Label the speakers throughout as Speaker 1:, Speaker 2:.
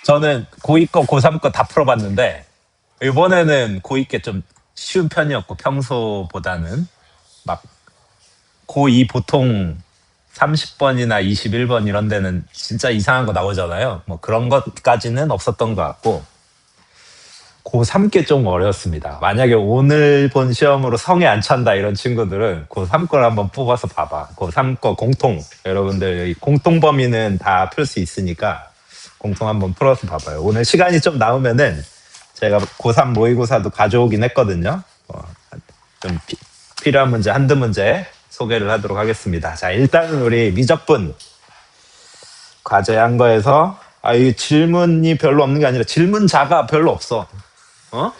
Speaker 1: 저는 고2 거, 고3 거 다 풀어봤는데, 이번에는 고2 게 좀 쉬운 편이었고, 평소보다는. 막, 고2 보통 30번이나 21번 이런 데는 진짜 이상한 거 나오잖아요. 뭐 그런 것까지는 없었던 것 같고, 고3 게 좀 어려웠습니다. 만약에 오늘 본 시험으로 성에 안 찬다 이런 친구들은 고3 걸 한번 뽑아서 봐봐. 고3 거 공통. 여러분들, 이 공통 범위는 다 풀 수 있으니까 공통 한번 풀어서 봐봐요. 오늘 시간이 좀 나오면은 제가 고3 모의고사도 가져오긴 했거든요. 좀 필요한 문제 한두 문제 소개를 하도록 하겠습니다. 자, 일단은 우리 미적분 과제한 거에서 이 질문이 별로 없는 게 아니라 질문자가 별로 없어. 어?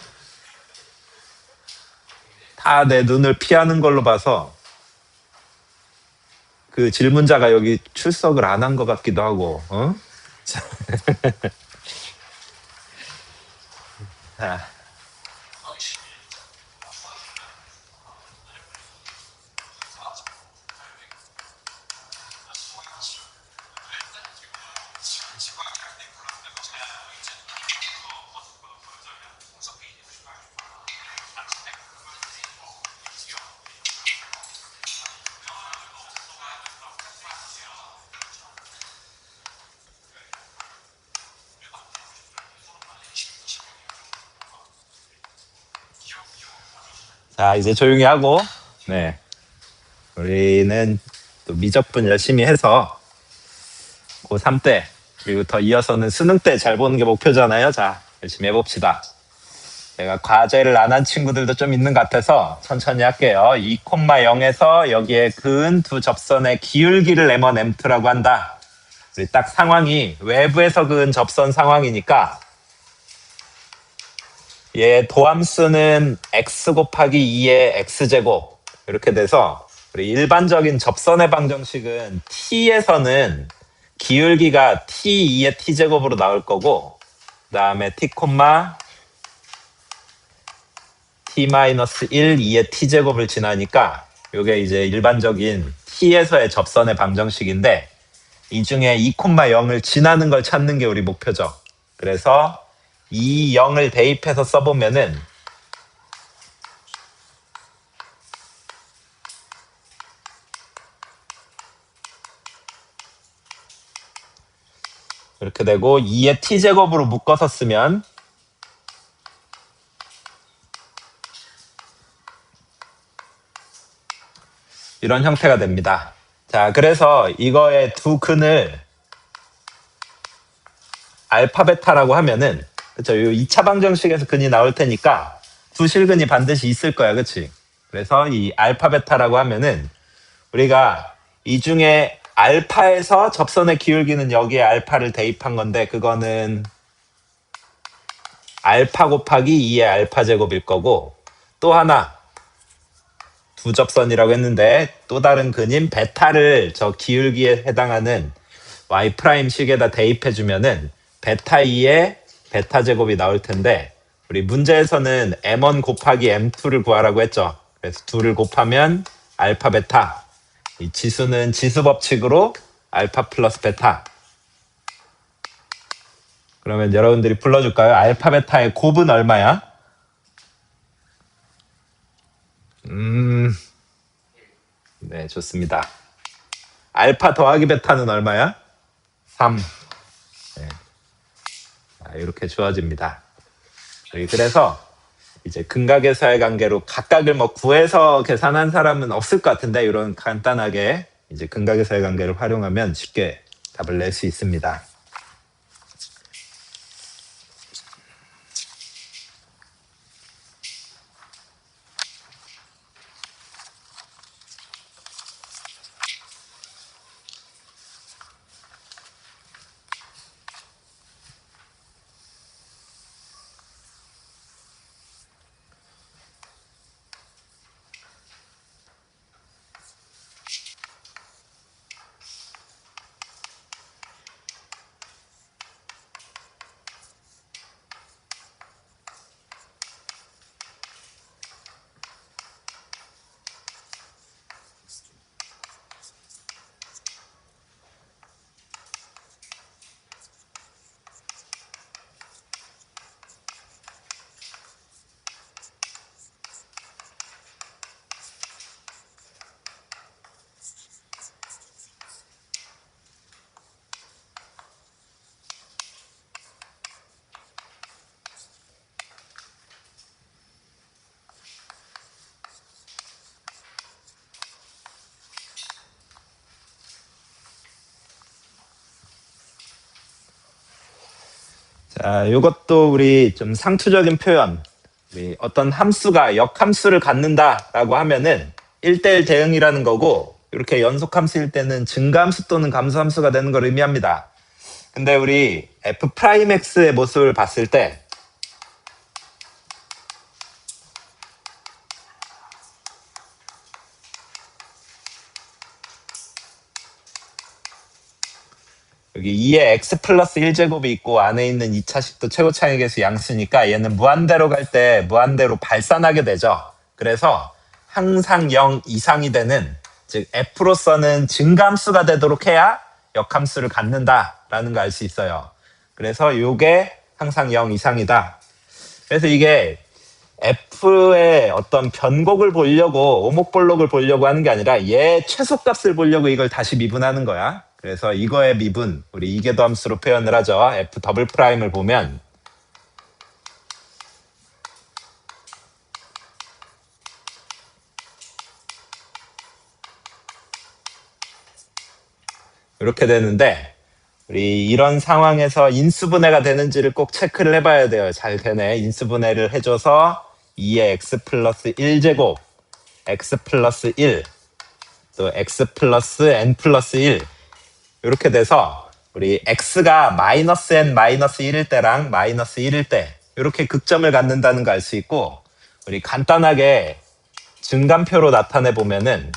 Speaker 1: 다 내 눈을 피하는 걸로 봐서 그 질문자가 여기 출석을 안 한 것 같기도 하고. 어? 자, 자, 이제 조용히 하고, 네. 우리는 또 미적분 열심히 해서 고3 때, 그리고 더 이어서는 수능 때 잘 보는 게 목표잖아요. 자, 열심히 해봅시다. 제가 과제를 안 한 친구들도 좀 있는 것 같아서 천천히 할게요. 2,0에서 여기에 그은 두 접선의 기울기를 M1, M2라고 한다. 우리 딱 상황이 외부에서 그은 접선 상황이니까 얘 도함수는 x 곱하기 2의 x제곱 이렇게 돼서 우리 일반적인 접선의 방정식은 t에서는 기울기가 t2의 t제곱으로 나올 거고 그 다음에 t, t-1, 2의 t제곱을 지나니까 이게 이제 일반적인 t에서의 접선의 방정식인데 이 중에 2,0을 지나는 걸 찾는 게 우리 목표죠. 그래서 이 0을 대입해서 써보면은 이렇게 되고 2의 t제곱으로 묶어서 쓰면 이런 형태가 됩니다. 자, 그래서 이거의 두 근을 알파 베타라고 하면은 그쵸? 이 2차 방정식에서 근이 나올 테니까 두 실근이 반드시 있을 거야. 그치? 그래서 이 알파 베타라고 하면은 우리가 이 중에 알파에서 접선의 기울기는 여기에 알파를 대입한 건데 그거는 알파 곱하기 2의 알파 제곱일 거고 또 하나 두 접선이라고 했는데 또 다른 근인 베타를 저 기울기에 해당하는 y 프라임 식에다 대입해 주면은 베타 2의 베타 제곱이 나올 텐데 우리 문제에서는 m1 곱하기 m2를 구하라고 했죠. 그래서 2를 곱하면 알파 베타 이 지수는 지수 법칙으로 알파 플러스 베타 그러면 여러분들이 불러줄까요? 알파 베타의 곱은 얼마야? 네, 좋습니다. 알파 더하기 베타는 얼마야? 3. 네. 이렇게 주어집니다. 그래서 이제 근각에서의 관계로 각각을 뭐 구해서 계산한 사람은 없을 것 같은데 이런 간단하게 이제 근각에서의 관계를 활용하면 쉽게 답을 낼 수 있습니다. 자, 이것도 우리 좀 상투적인 표현. 우리 어떤 함수가 역함수를 갖는다라고 하면은 1대1 대응이라는 거고, 이렇게 연속함수일 때는 증가함수 또는 감소함수가 되는 걸 의미합니다. 근데 우리 f'x의 모습을 봤을 때 여기 2에 x 플러스 1제곱이 있고 안에 있는 2차식도 최고차의 개수 양수니까 얘는 무한대로 갈 때 무한대로 발산하게 되죠. 그래서 항상 0 이상이 되는, 즉 f로서는 증가함수가 되도록 해야 역함수를 갖는다라는 걸 알 수 있어요. 그래서 이게 항상 0 이상이다. 그래서 이게 f의 어떤 변곡을 보려고, 오목볼록을 보려고 하는 게 아니라 얘 최소값을 보려고 이걸 다시 미분하는 거야. 그래서 이거의 미분, 우리 이계도 함수로 표현을 하죠. f 더블 프라임을 보면 이렇게 되는데, 우리 이런 상황에서 인수분해가 되는지를 꼭 체크를 해봐야 돼요. 잘 되네. 인수분해를 해줘서 2의 x 플러스 1제곱, x 플러스 1, 또 x 플러스 n 플러스 1, 이렇게 돼서 우리 x가 마이너스 n 마이너스 1일 때랑 마이너스 1일 때 이렇게 극점을 갖는다는 거 알 수 있고, 우리 간단하게 증감표로 나타내 보면은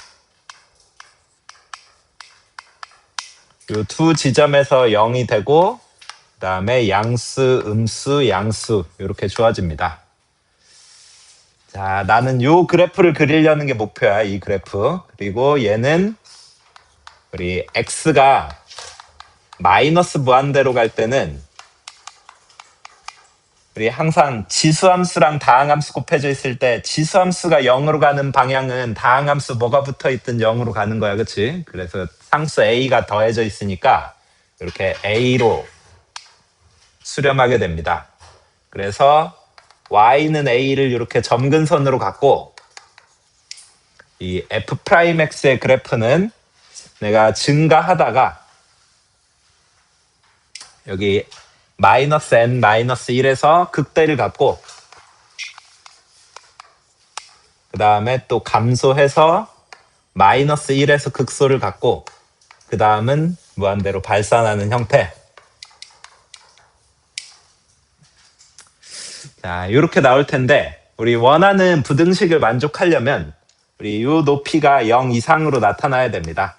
Speaker 1: 이 두 지점에서 0이 되고, 그 다음에 양수, 음수, 양수 이렇게 좋아집니다. 자, 나는 요 그래프를 그리려는 게 목표야, 이 그래프. 그리고 얘는 우리 x가 마이너스 무한대로 갈 때는 우리 항상 지수함수랑 다항함수 곱해져 있을 때 지수함수가 0으로 가는 방향은 다항함수 뭐가 붙어있든 0으로 가는 거야, 그치? 그래서 상수 a가 더해져 있으니까 이렇게 a로 수렴하게 됩니다. 그래서 y는 a를 이렇게 점근선으로 갖고, 이 f'x의 그래프는 내가 증가하다가 여기 마이너스 n 마이너스 1에서 극대를 갖고, 그 다음에 또 감소해서 마이너스 1에서 극소를 갖고, 그 다음은 무한대로 발산하는 형태. 자, 이렇게 나올 텐데, 우리 원하는 부등식을 만족하려면 우리 요 높이가 0 이상으로 나타나야 됩니다.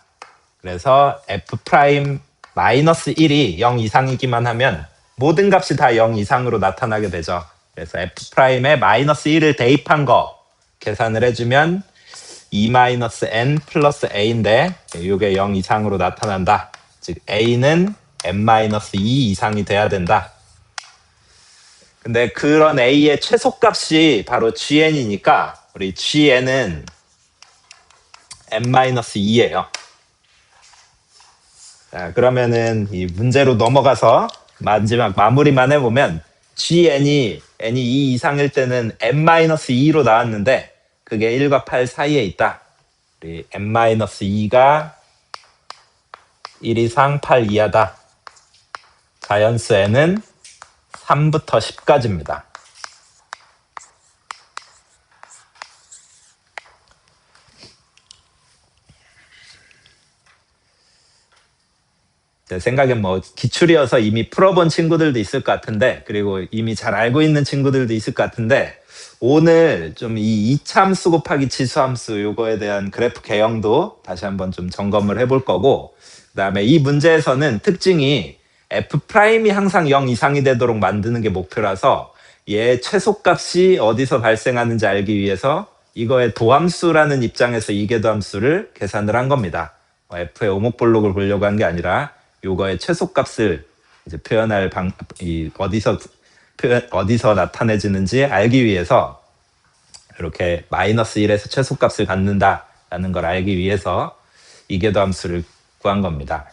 Speaker 1: 그래서 f 프라임 마이너스 1이 0 이상이기만 하면 모든 값이 다 0 이상으로 나타나게 되죠. 그래서 f 프라임에 마이너스 1을 대입한 거 계산을 해주면 2 마이너스 n 플러스 a인데 이게 0 이상으로 나타난다. 즉 a는 n 마이너스 2 이상이 돼야 된다. 근데 그런 a의 최소값이 바로 gn이니까 우리 gn은 n 마이너스 2예요. 자, 그러면은 이 문제로 넘어가서 마지막 마무리만 해보면 gn이 n이 2 이상일 때는 n-2로 나왔는데 그게 1과 8 사이에 있다. 우리 n-2가 1 이상 8 이하다. 자연수 n은 3부터 10까지입니다. 제 생각엔 뭐 기출이어서 이미 풀어본 친구들도 있을 것 같은데, 그리고 이미 잘 알고 있는 친구들도 있을 것 같은데, 오늘 좀 이 이차함수 곱하기 지수함수 요거에 대한 그래프 개형도 다시 한번 좀 점검을 해볼 거고, 그 다음에 이 문제에서는 특징이 f'이 항상 0 이상이 되도록 만드는 게 목표라서 얘 최소값이 어디서 발생하는지 알기 위해서 이거의 도함수라는 입장에서 이계도함수를 계산을 한 겁니다. f의 오목볼록을 보려고 한 게 아니라 요거의 최소값을 이제 표현할 어디서 나타내지는지 알기 위해서 이렇게 마이너스 1에서 최소값을 갖는다라는 걸 알기 위해서 이계도 함수를 구한 겁니다.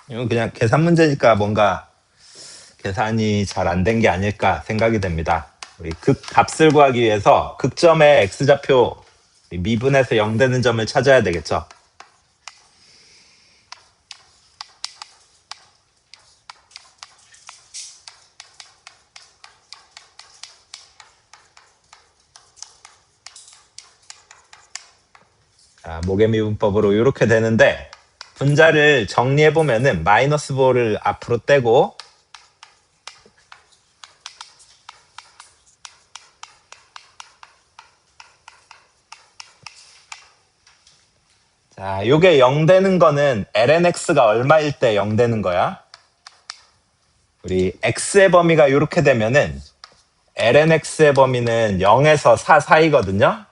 Speaker 1: 이건 그냥 계산 문제니까 뭔가 계산이 잘 안 된 게 아닐까 생각이 됩니다. 우리 극값을 구하기 위해서 극점의 x좌표 미분해서 0 되는 점을 찾아야 되겠죠. 자, 모개미분법으로 이렇게 되는데 분자를 정리해 보면은 마이너스 부호를 앞으로 떼고 자, 요게 0 되는 거는 lnx가 얼마일 때 0 되는 거야? 우리 x의 범위가 이렇게 되면은 lnx의 범위는 0에서 4 사이거든요.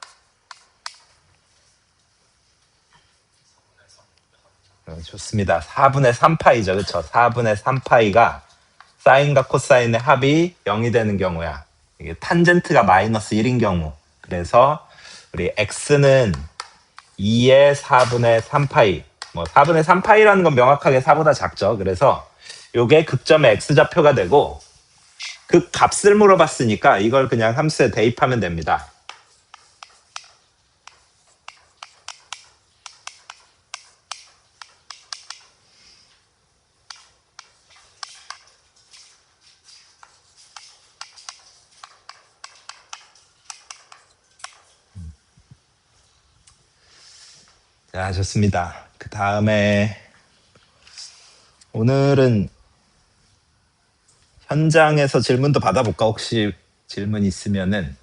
Speaker 1: 좋습니다. 4분의 3파이죠. 그쵸? 4분의 3파이가 사인과 코사인의 합이 0이 되는 경우야. 이게 탄젠트가 마이너스 1인 경우. 그래서 우리 x는 2의 4분의 3파이. 뭐 4분의 3파이라는 건 명확하게 4보다 작죠. 그래서 요게 극점의 x좌표가 되고 극값을 물어봤으니까 이걸 그냥 함수에 대입하면 됩니다. 자, 좋습니다. 그 다음에 오늘은 현장에서 질문도 받아볼까? 혹시 질문 있으면은.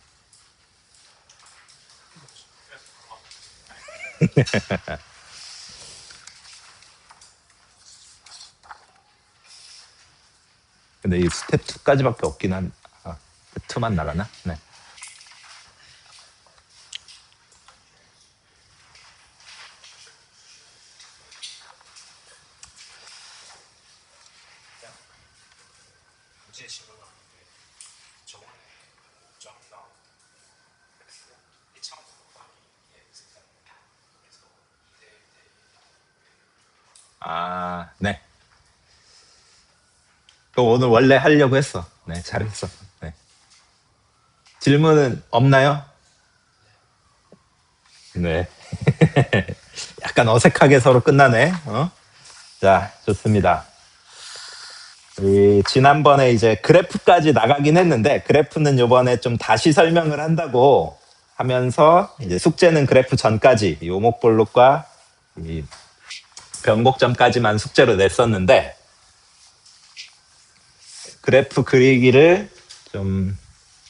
Speaker 1: 근데 이 스텝 2까지밖에 없긴 한, 스텝 2만 나가나? 네. 아, 네. 그거 오늘 원래 하려고 했어. 네, 잘했어. 네. 질문은 없나요? 네. 약간 어색하게 서로 끝나네. 자, 좋습니다. 우리 지난번에 이제 그래프까지 나가긴 했는데 그래프는 요번에 좀 다시 설명을 한다고 하면서 이제 숙제는 그래프 전까지 이 오목볼록과 이 변곡점까지만 숙제로 냈었는데 그래프 그리기를 좀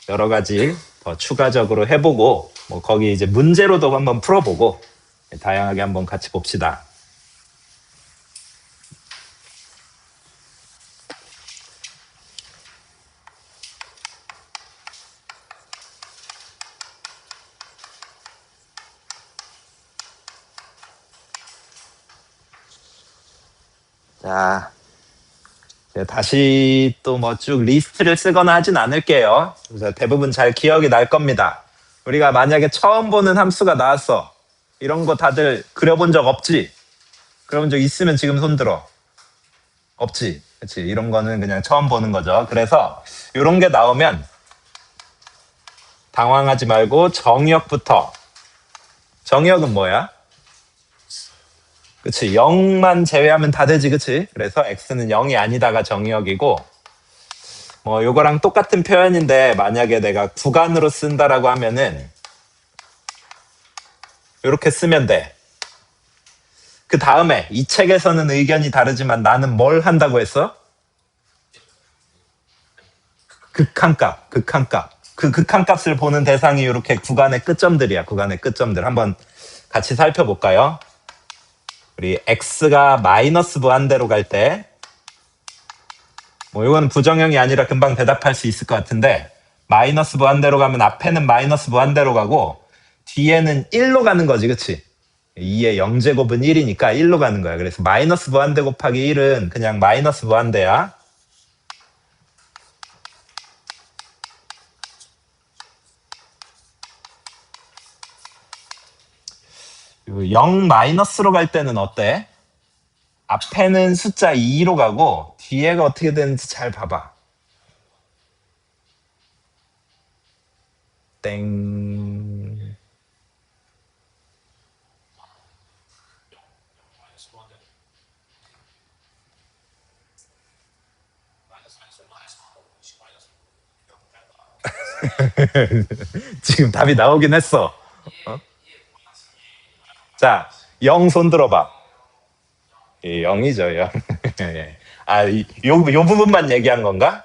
Speaker 1: 여러 가지 더 추가적으로 해보고 뭐 거기 이제 문제로도 한번 풀어보고 다양하게 한번 같이 봅시다. 자, 다시 또 뭐 쭉 리스트를 쓰거나 하진 않을게요. 그래서 대부분 잘 기억이 날 겁니다. 우리가 만약에 처음 보는 함수가 나왔어. 이런 거 다들 그려본 적 없지? 그런 적 있으면 지금 손 들어. 없지? 그치? 이런 거는 그냥 처음 보는 거죠. 그래서 이런 게 나오면 당황하지 말고 정의역부터. 정의역은 뭐야? 그치? 0만 제외하면 다 되지, 그치? 그래서 x는 0이 아니다가 정의역이고 뭐 요거랑 똑같은 표현인데 만약에 내가 구간으로 쓴다라고 하면은 이렇게 쓰면 돼. 그 다음에 이 책에서는 의견이 다르지만 나는 뭘 한다고 했어? 극한값, 극한값. 그 극한값을 보는 대상이 이렇게 구간의 끝점들이야. 구간의 끝점들. 한번 같이 살펴볼까요? 우리 x가 마이너스 무한대로 갈 때, 뭐 이건 부정형이 아니라 금방 대답할 수 있을 것 같은데, 마이너스 무한대로 가면 앞에는 마이너스 무한대로 가고, 뒤에는 1로 가는 거지, 그치? 2의 0제곱은 1이니까 1로 가는 거야. 그래서 마이너스 무한대 곱하기 1은 그냥 마이너스 무한대야. 0 마이너스로 갈 때는 어때? 앞에는 숫자 2로 가고 뒤에가 어떻게 되는지 잘 봐봐. 땡. 지금 답이 나오긴 했어. 어? 자, 0 손 들어봐. 0이죠, 0. 요 부분만 얘기한 건가?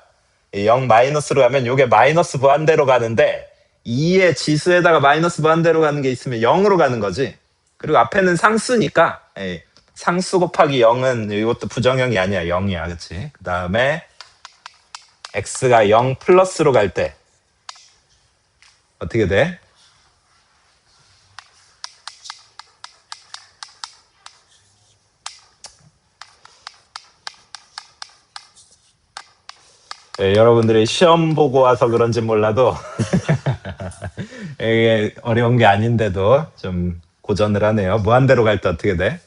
Speaker 1: 0 마이너스로 가면 요게 마이너스 무한대로 가는데 2의 지수에다가 마이너스 무한대로 가는 게 있으면 0으로 가는 거지. 그리고 앞에는 상수니까 상수 곱하기 0은 이것도 부정형이 아니야. 0이야. 그치? 그 다음에 x가 0 플러스로 갈 때 어떻게 돼? 여러분들이 시험 보고 와서 그런지 몰라도 이게 어려운 게 아닌데도 좀 고전을 하네요. 무한대로 갈 때 어떻게 돼?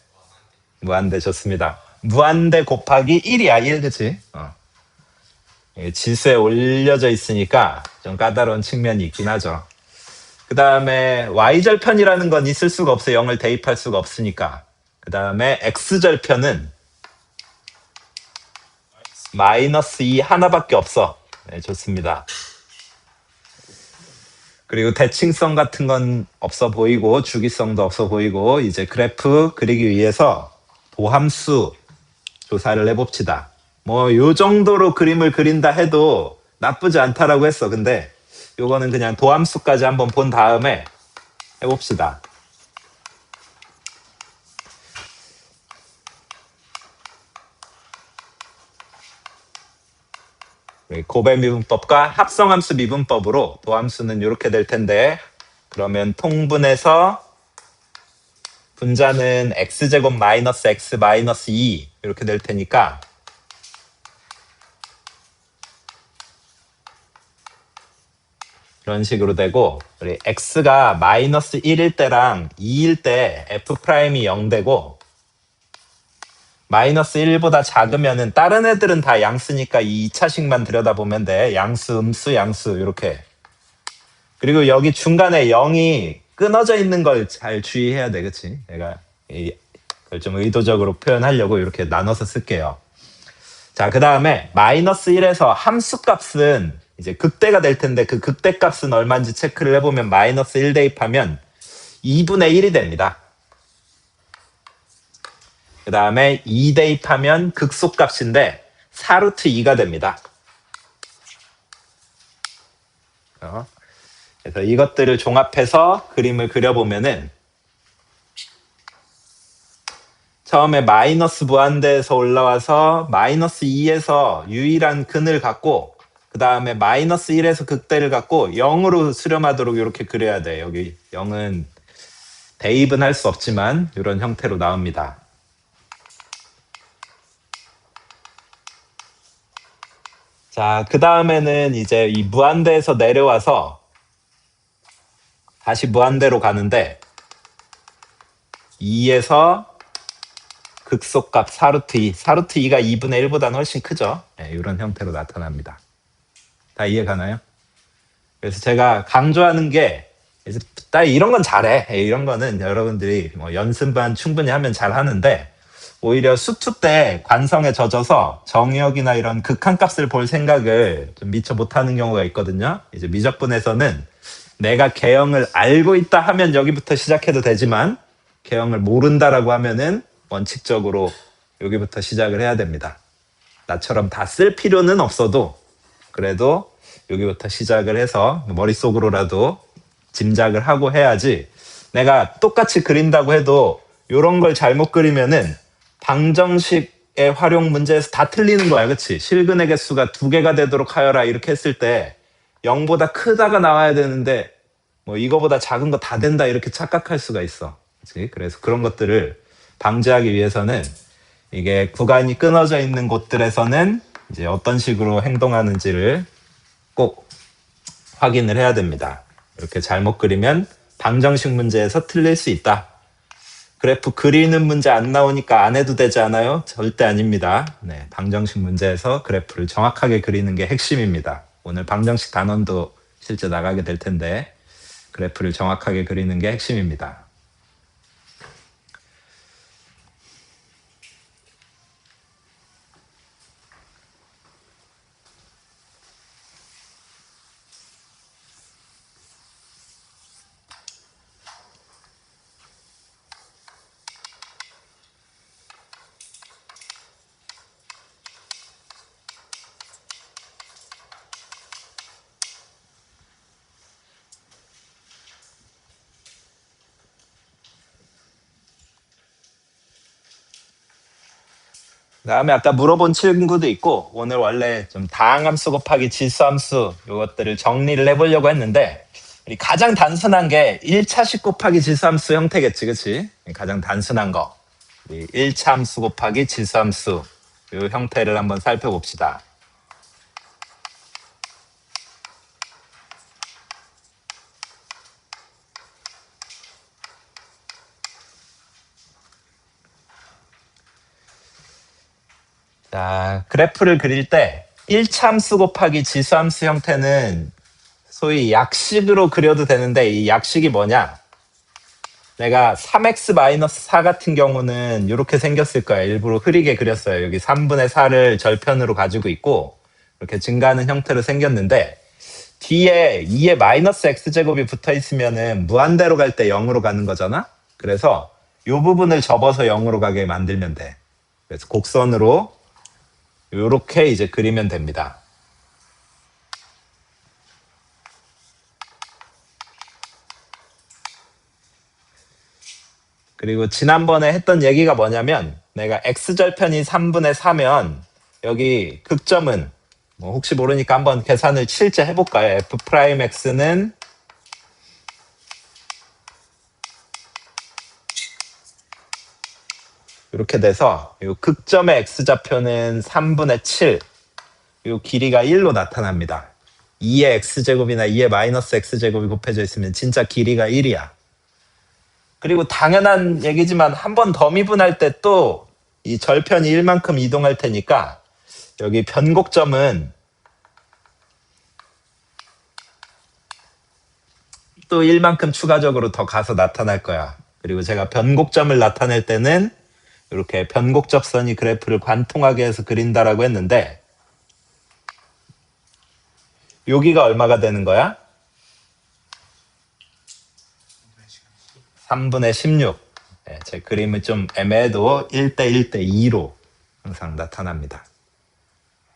Speaker 1: 무한대 좋습니다. 무한대 곱하기 1이야. 1 그치? 지수에 올려져 있으니까 좀 까다로운 측면이 있긴 하죠. 그 다음에 y절편이라는 건 있을 수가 없어요. 0을 대입할 수가 없으니까. 그 다음에 x절편은 마이너스 2 하나밖에 없어. 네, 좋습니다. 그리고 대칭성 같은 건 없어 보이고 주기성도 없어 보이고 이제 그래프 그리기 위해서 도함수 조사를 해봅시다. 뭐 요 정도로 그림을 그린다 해도 나쁘지 않다라고 했어. 근데 요거는 그냥 도함수까지 한번 본 다음에 해봅시다. 고배 미분법과 합성함수 미분법으로 도함수는 이렇게 될 텐데 그러면 통분해서 분자는 x제곱 마이너스 x 마이너스 2 이렇게 될 테니까 이런 식으로 되고 우리 x가 마이너스 1일 때랑 2일 때 f'이 0 되고 마이너스 1보다 작으면은 다른 애들은 다 양수니까 이 2차식만 들여다보면 돼. 양수, 음수, 양수 이렇게. 그리고 여기 중간에 0이 끊어져 있는 걸 잘 주의해야 돼. 그치? 내가 그걸 좀 의도적으로 표현하려고 이렇게 나눠서 쓸게요. 자, 그 다음에 마이너스 1에서 함수값은 이제 극대가 될 텐데 그 극대값은 얼마인지 체크를 해보면 마이너스 1 대입하면 2분의 1이 됩니다. 그 다음에 2 대입하면 극소값인데 4루트 2가 됩니다. 그래서 이것들을 종합해서 그림을 그려보면은 처음에 마이너스 무한대에서 올라와서 마이너스 2에서 유일한 근을 갖고 그 다음에 마이너스 1에서 극대를 갖고 0으로 수렴하도록 이렇게 그려야 돼. 여기 0은 대입은 할 수 없지만 이런 형태로 나옵니다. 자, 그 다음에는 이제 이 무한대에서 내려와서 다시 무한대로 가는데 2에서 극소값 4루트 2, 4루트 2가 2분의 1보다는 훨씬 크죠. 네, 이런 형태로 나타납니다. 다 이해가나요? 그래서 제가 강조하는 게 나 이런 건 잘해. 이런 거는 여러분들이 뭐 연습만 충분히 하면 잘 하는데 오히려 수투 때 관성에 젖어서 정의역이나 이런 극한값을 볼 생각을 좀 미처 못하는 경우가 있거든요. 이제 미적분에서는 내가 개형을 알고 있다 하면 여기부터 시작해도 되지만 개형을 모른다라고 하면은 원칙적으로 여기부터 시작을 해야 됩니다. 나처럼 다 쓸 필요는 없어도 그래도 여기부터 시작을 해서 머릿속으로라도 짐작을 하고 해야지 내가 똑같이 그린다고 해도 이런 걸 잘못 그리면은 방정식의 활용 문제에서 다 틀리는 거야. 그치? 실근의 개수가 2개가 되도록 하여라 이렇게 했을 때 0보다 크다가 나와야 되는데 뭐 이거보다 작은 거 다 된다 이렇게 착각할 수가 있어. 그치? 그래서 그런 것들을 방지하기 위해서는 이게 구간이 끊어져 있는 곳들에서는 이제 어떤 식으로 행동하는지를 꼭 확인을 해야 됩니다. 이렇게 잘못 그리면 방정식 문제에서 틀릴 수 있다. 그래프 그리는 문제 안 나오니까 안 해도 되지 않아요? 절대 아닙니다. 네, 방정식 문제에서 그래프를 정확하게 그리는 게 핵심입니다. 오늘 방정식 단원도 실제 나가게 될 텐데 그래프를 정확하게 그리는 게 핵심입니다. 그다음에 아까 물어본 친구도 있고 오늘 원래 좀 다항함수 곱하기 질수함수 이것들을 정리를 해보려고 했는데 우리 가장 단순한 게 1차식 곱하기 질수함수 형태겠지, 그치? 가장 단순한 거. 우리 1차 함수 곱하기 질수함수 이 형태를 한번 살펴봅시다. 자, 그래프를 그릴 때 1차 함수 곱하기 지수함수 형태는 소위 약식으로 그려도 되는데 이 약식이 뭐냐? 내가 3x-4 같은 경우는 이렇게 생겼을 거야. 일부러 흐리게 그렸어요. 여기 3분의 4를 절편으로 가지고 있고 이렇게 증가하는 형태로 생겼는데 뒤에 2의 마이너스 x제곱이 붙어 있으면은 무한대로 갈 때 0으로 가는 거잖아? 그래서 이 부분을 접어서 0으로 가게 만들면 돼. 그래서 곡선으로 이렇게 이제 그리면 됩니다. 그리고 지난번에 했던 얘기가 뭐냐면 내가 x절편이 3분의 4면 여기 극점은 뭐 혹시 모르니까 한번 계산을 실제 해볼까요? f'x는 이렇게 돼서 이 극점의 x좌표는 3분의 7, 이 길이가 1로 나타납니다. 2의 x제곱이나 2의 마이너스 x제곱이 곱해져 있으면 진짜 길이가 1이야. 그리고 당연한 얘기지만 한 번 더 미분할 때 또 이 절편이 1만큼 이동할 테니까 여기 변곡점은 또 1만큼 추가적으로 더 가서 나타날 거야. 그리고 제가 변곡점을 나타낼 때는 이렇게 변곡접선이 그래프를 관통하게 해서 그린다라고 했는데 여기가 얼마가 되는 거야? 3분의 16. 네, 제 그림은 좀 애매해도 1대 1대 2로 항상 나타납니다.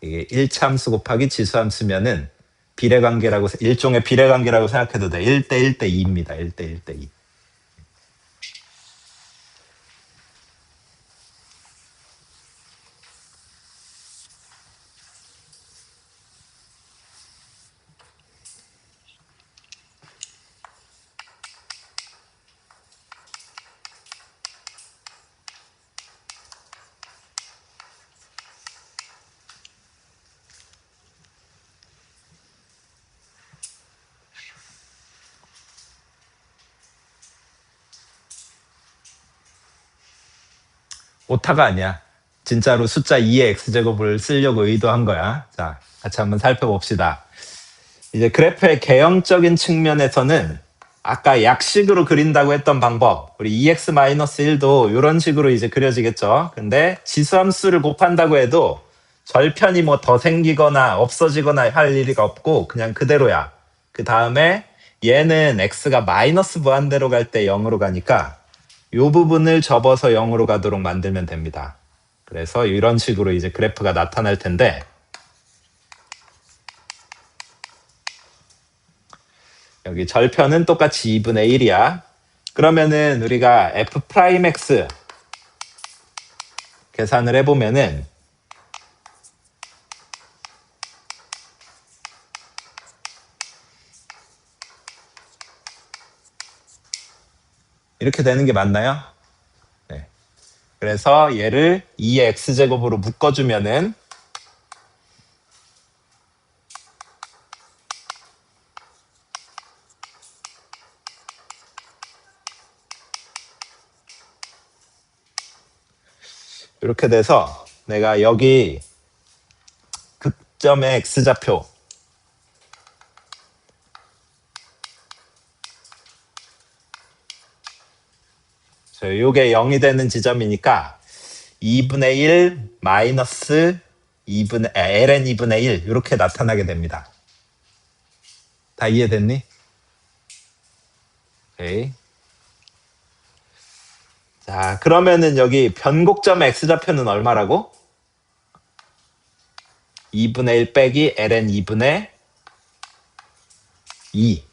Speaker 1: 이게 1차함수 곱하기 지수함수면은 비례관계라고 일종의 비례관계라고 생각해도 돼. 1대 1대 2입니다. 1대 1대 2. 오타가 아니야. 진짜로 숫자 2의 x제곱을 쓰려고 의도한 거야. 자, 같이 한번 살펴봅시다. 이제 그래프의 개형적인 측면에서는 아까 약식으로 그린다고 했던 방법, 우리 2x-1도 이런 식으로 이제 그려지겠죠. 근데 지수함수를 곱한다고 해도 절편이 뭐 더 생기거나 없어지거나 할 일이 없고 그냥 그대로야. 그 다음에 얘는 x가 마이너스 무한대로 갈 때 0으로 가니까 이 부분을 접어서 0으로 가도록 만들면 됩니다. 그래서 이런 식으로 이제 그래프가 나타날 텐데 여기 절편은 똑같이 2분의 1이야. 그러면은 우리가 f'x 계산을 해보면은 이렇게 되는 게 맞나요? 네. 그래서 얘를 2의 x제곱으로 묶어주면은 이렇게 돼서 내가 여기 극점의 x좌표 요게 0이 되는 지점이니까 2분의 1 마이너스 ln 2분의 1 이렇게 나타나게 됩니다. 다 이해됐니? 오케이. 자, 그러면은 여기 변곡점의 x좌표는 얼마라고? 2분의 1 빼기 ln 2분의 2.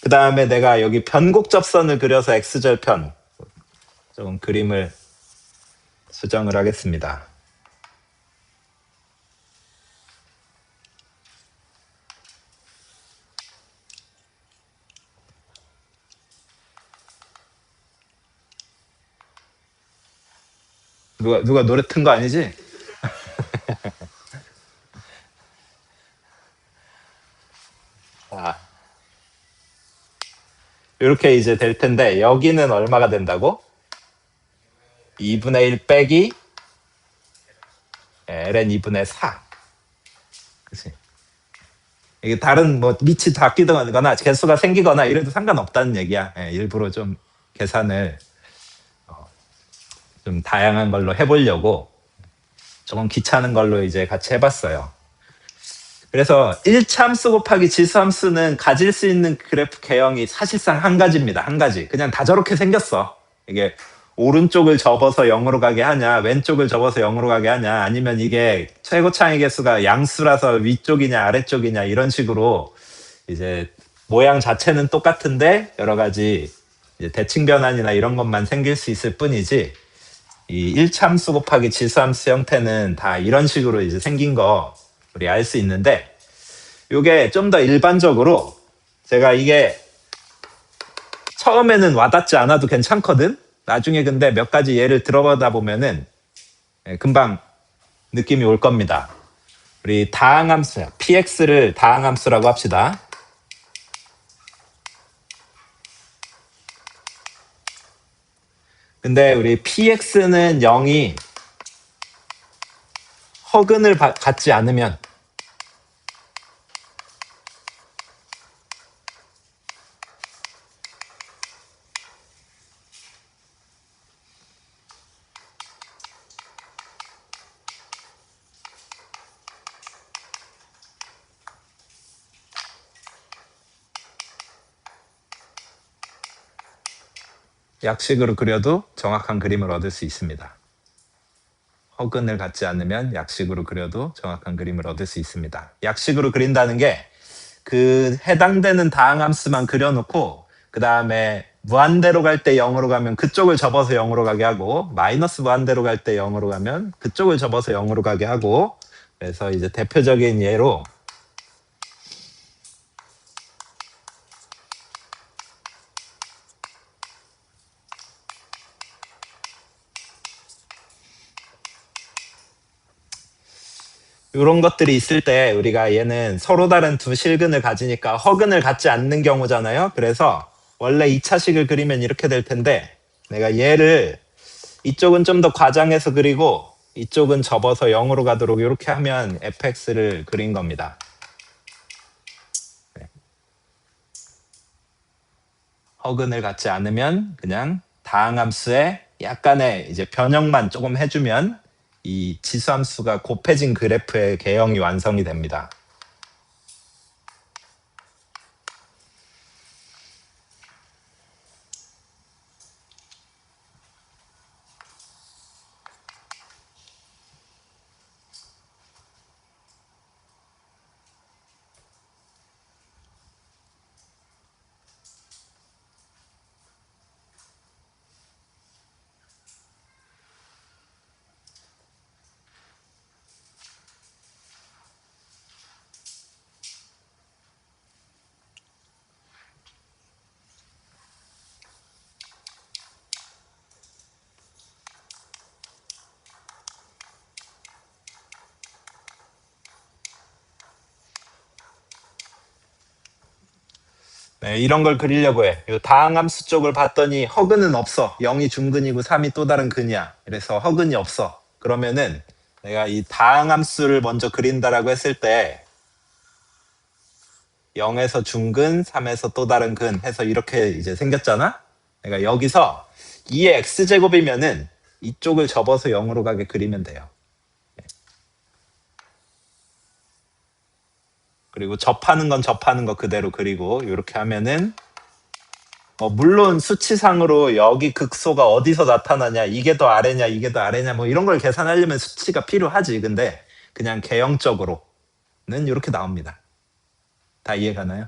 Speaker 1: 그 다음에 내가 여기 변곡접선을 그려서 x절편 좀 그림을 수정을 하겠습니다. 누가 노래 튼 거 아니지? 자, 이렇게 이제 될 텐데 여기는 얼마가 된다고? 2분의 1 빼기 ln 2분의 4. 그치? 이게 다른 뭐 밑이 바뀌거나 개수가 생기거나 이래도 상관없다는 얘기야. 예, 일부러 좀 계산을 좀 다양한 걸로 해보려고 조금 귀찮은 걸로 이제 같이 해봤어요. 그래서 1차함수 곱하기 지수함수는 가질 수 있는 그래프 개형이 사실상 한 가지입니다. 한 가지. 그냥 다 저렇게 생겼어. 이게 오른쪽을 접어서 0으로 가게 하냐, 왼쪽을 접어서 0으로 가게 하냐, 아니면 이게 최고 차이 개수가 양수라서 위쪽이냐 아래쪽이냐 이런 식으로 이제 모양 자체는 똑같은데 여러 가지 이제 대칭 변환이나 이런 것만 생길 수 있을 뿐이지 이 1차함수 곱하기 지수함수 형태는 다 이런 식으로 이제 생긴 거 우리 알 수 있는데 이게 좀 더 일반적으로 제가 이게 처음에는 와닿지 않아도 괜찮거든. 나중에 근데 몇 가지 예를 들어보다 보면은 금방 느낌이 올 겁니다. 우리 다항함수 px를 다항함수라고 합시다. 근데 우리 px는 0이 허근을 갖지 않으면 약식으로 그려도 정확한 그림을 얻을 수 있습니다. 허근을 갖지 않으면 약식으로 그려도 정확한 그림을 얻을 수 있습니다. 약식으로 그린다는 게 그 해당되는 다항함수만 그려놓고 그 다음에 무한대로 갈 때 0으로 가면 그쪽을 접어서 0으로 가게 하고 마이너스 무한대로 갈 때 0으로 가면 그쪽을 접어서 0으로 가게 하고 그래서 이제 대표적인 예로 이런 것들이 있을 때 우리가 얘는 서로 다른 두 실근을 가지니까 허근을 갖지 않는 경우잖아요. 그래서 원래 2차식을 그리면 이렇게 될 텐데 내가 얘를 이쪽은 좀 더 과장해서 그리고 이쪽은 접어서 0으로 가도록 이렇게 하면 fx를 그린 겁니다. 허근을 갖지 않으면 그냥 다항함수에 약간의 이제 변형만 조금 해주면 이 지수함수가 곱해진 그래프의 개형이 완성이 됩니다. 네, 이런 걸 그리려고 해. 이 다항함수 쪽을 봤더니 허근은 없어. 0이 중근이고 3이 또 다른 근이야. 그래서 허근이 없어. 그러면은 내가 이 다항함수를 먼저 그린다라고 했을 때 0에서 중근, 3에서 또 다른 근 해서 이렇게 이제 생겼잖아? 그러니까 여기서 2의 x제곱이면은 이쪽을 접어서 0으로 가게 그리면 돼요. 그리고 접하는 건 접하는 거 그대로 그리고 이렇게 하면은 물론 수치상으로 여기 극소가 어디서 나타나냐, 이게 더 아래냐, 이게 더 아래냐, 뭐 이런 걸 계산하려면 수치가 필요하지. 근데 그냥 개형적으로는 이렇게 나옵니다. 다 이해가나요?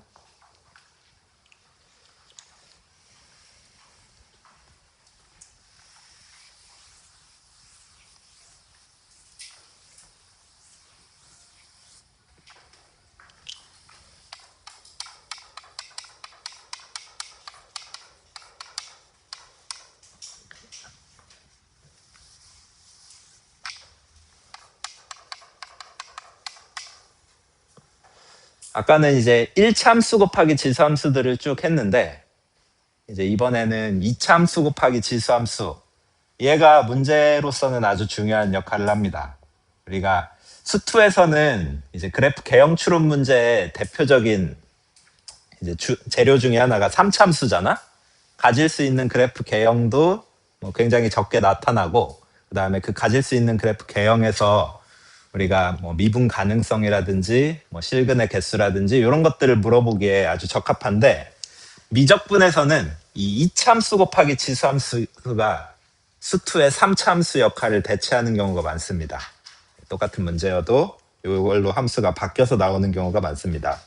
Speaker 1: 아까는 이제 1참수 곱하기 지수함수들을 쭉 했는데 이제 이번에는 2참수 곱하기 지수함수, 얘가 문제로서는 아주 중요한 역할을 합니다. 우리가 수투에서는 이제 그래프 개형 추론 문제의 대표적인 이제 재료 중에 하나가 3참수잖아. 가질 수 있는 그래프 개형도 굉장히 적게 나타나고, 그 다음에 그 가질 수 있는 그래프 개형에서 우리가 미분 가능성이라든지 실근의 개수라든지 이런 것들을 물어보기에 아주 적합한데, 미적분에서는 이 2참수 곱하기 지수함수가 수투의 3참수 역할을 대체하는 경우가 많습니다. 똑같은 문제여도 이걸로 함수가 바뀌어서 나오는 경우가 많습니다.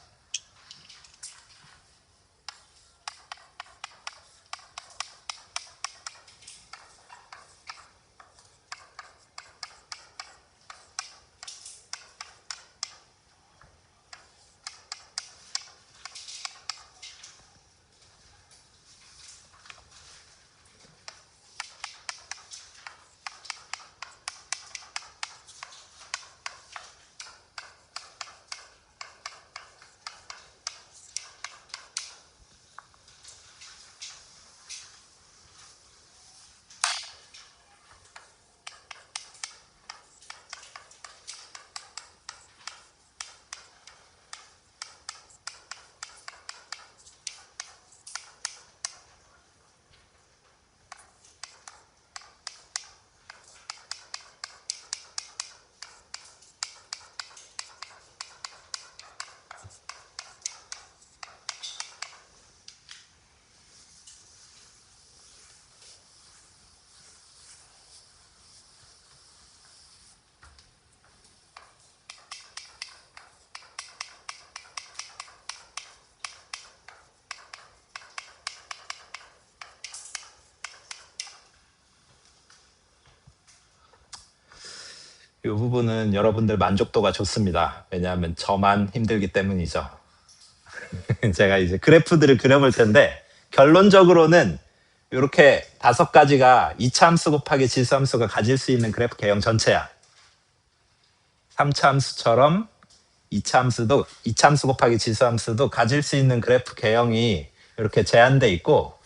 Speaker 1: 이 부분은 여러분들 만족도가 좋습니다. 왜냐하면 저만 힘들기 때문이죠. 제가 이제 그래프들을 그려볼 텐데 결론적으로는 이렇게 5가지가 2차함수 곱하기 지수함수가 가질 수 있는 그래프 개형 전체야. 3차함수처럼 2차함수 곱하기 지수함수도 가질 수 있는 그래프 개형이 이렇게 제한돼 있고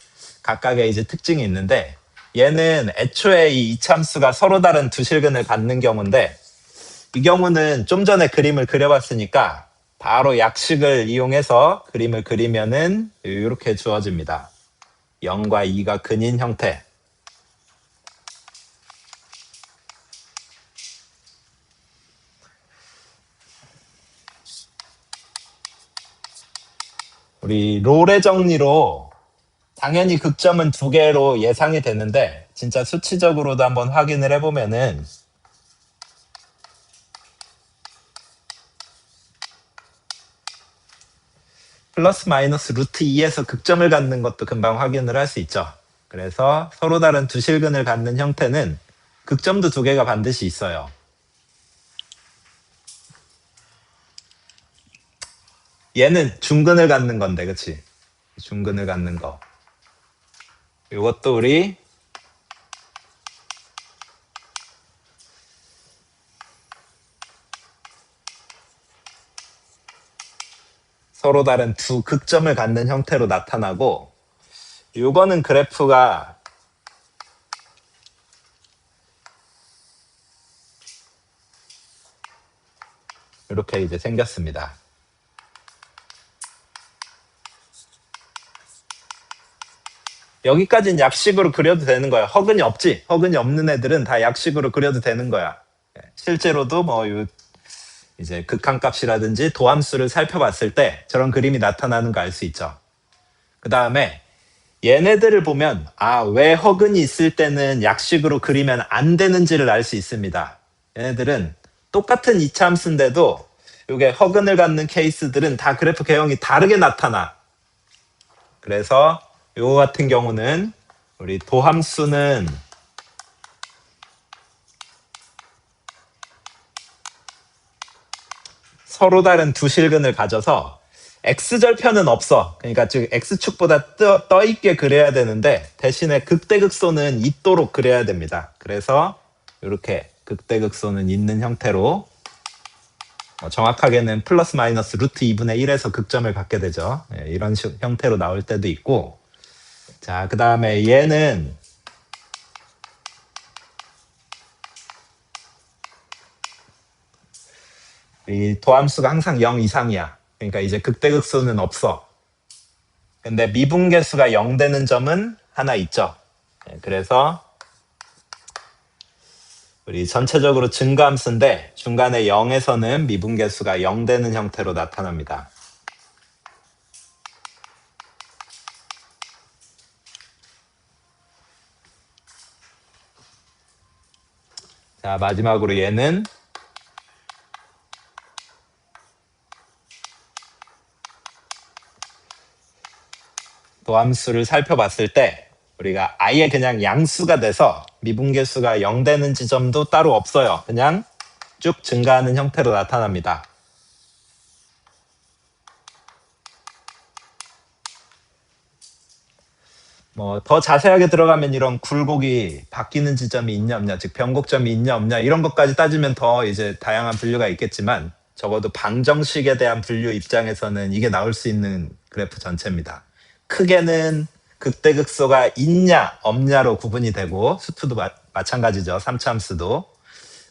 Speaker 1: 각각의 이제 특징이 있는데, 얘는 애초에 이 2차함수가 서로 다른 두 실근을 갖는 경우인데, 이 경우는 좀 전에 그림을 그려봤으니까 바로 약식을 이용해서 그림을 그리면은 이렇게 주어집니다. 0과 2가 근인 형태. 우리 롤의 정리로 당연히 극점은 2개로 예상이 되는데 진짜 수치적으로도 한번 확인을 해보면은 플러스 마이너스 루트 2에서 극점을 갖는 것도 금방 확인을 할 수 있죠. 그래서 서로 다른 두 실근을 갖는 형태는 극점도 2개가 반드시 있어요. 얘는 중근을 갖는 건데, 그치? 중근을 갖는 거. 이것도 우리 서로 다른 두 극점을 갖는 형태로 나타나고, 이거는 그래프가 이렇게 이제 생겼습니다. 여기까지는 약식으로 그려도 되는 거야. 허근이 없지. 허근이 없는 애들은 다 약식으로 그려도 되는 거야. 실제로도 뭐 이제 극한값이라든지 도함수를 살펴봤을 때 저런 그림이 나타나는 거 알 수 있죠. 그 다음에 얘네들을 보면 왜 허근이 있을 때는 약식으로 그리면 안 되는지를 알 수 있습니다. 얘네들은 똑같은 이차함수인데도 이게 허근을 갖는 케이스들은 다 그래프 개형이 다르게 나타나. 그래서 요거 같은 경우는 우리 도함수는 서로 다른 두 실근을 가져서 x절편은 없어. 그러니까 즉 x축보다 떠 있게 그려야 되는데 대신에 극대극소는 있도록 그려야 됩니다. 그래서 이렇게 극대극소는 있는 형태로 정확하게는 플러스 마이너스 루트 2분의 1에서 극점을 갖게 되죠. 이런 형태로 나올 때도 있고, 자, 그 다음에 얘는 이 도함수가 항상 0 이상이야. 그러니까 이제 극대극소는 없어. 근데 미분계수가 0 되는 점은 하나 있죠. 그래서 우리 전체적으로 증가함수인데 중간에 0에서는 미분계수가 0 되는 형태로 나타납니다. 자, 마지막으로 얘는 도함수를 살펴봤을 때 우리가 아예 그냥 양수가 돼서 미분계수가 0 되는 지점도 따로 없어요. 그냥 쭉 증가하는 형태로 나타납니다. 뭐 더 자세하게 들어가면 이런 굴곡이 바뀌는 지점이 있냐 없냐, 즉 변곡점이 있냐 없냐 이런 것까지 따지면 더 이제 다양한 분류가 있겠지만 적어도 방정식에 대한 분류 입장에서는 이게 나올 수 있는 그래프 전체입니다. 크게는 극대극소가 있냐 없냐로 구분이 되고 수투도 마찬가지죠. 3차함수도.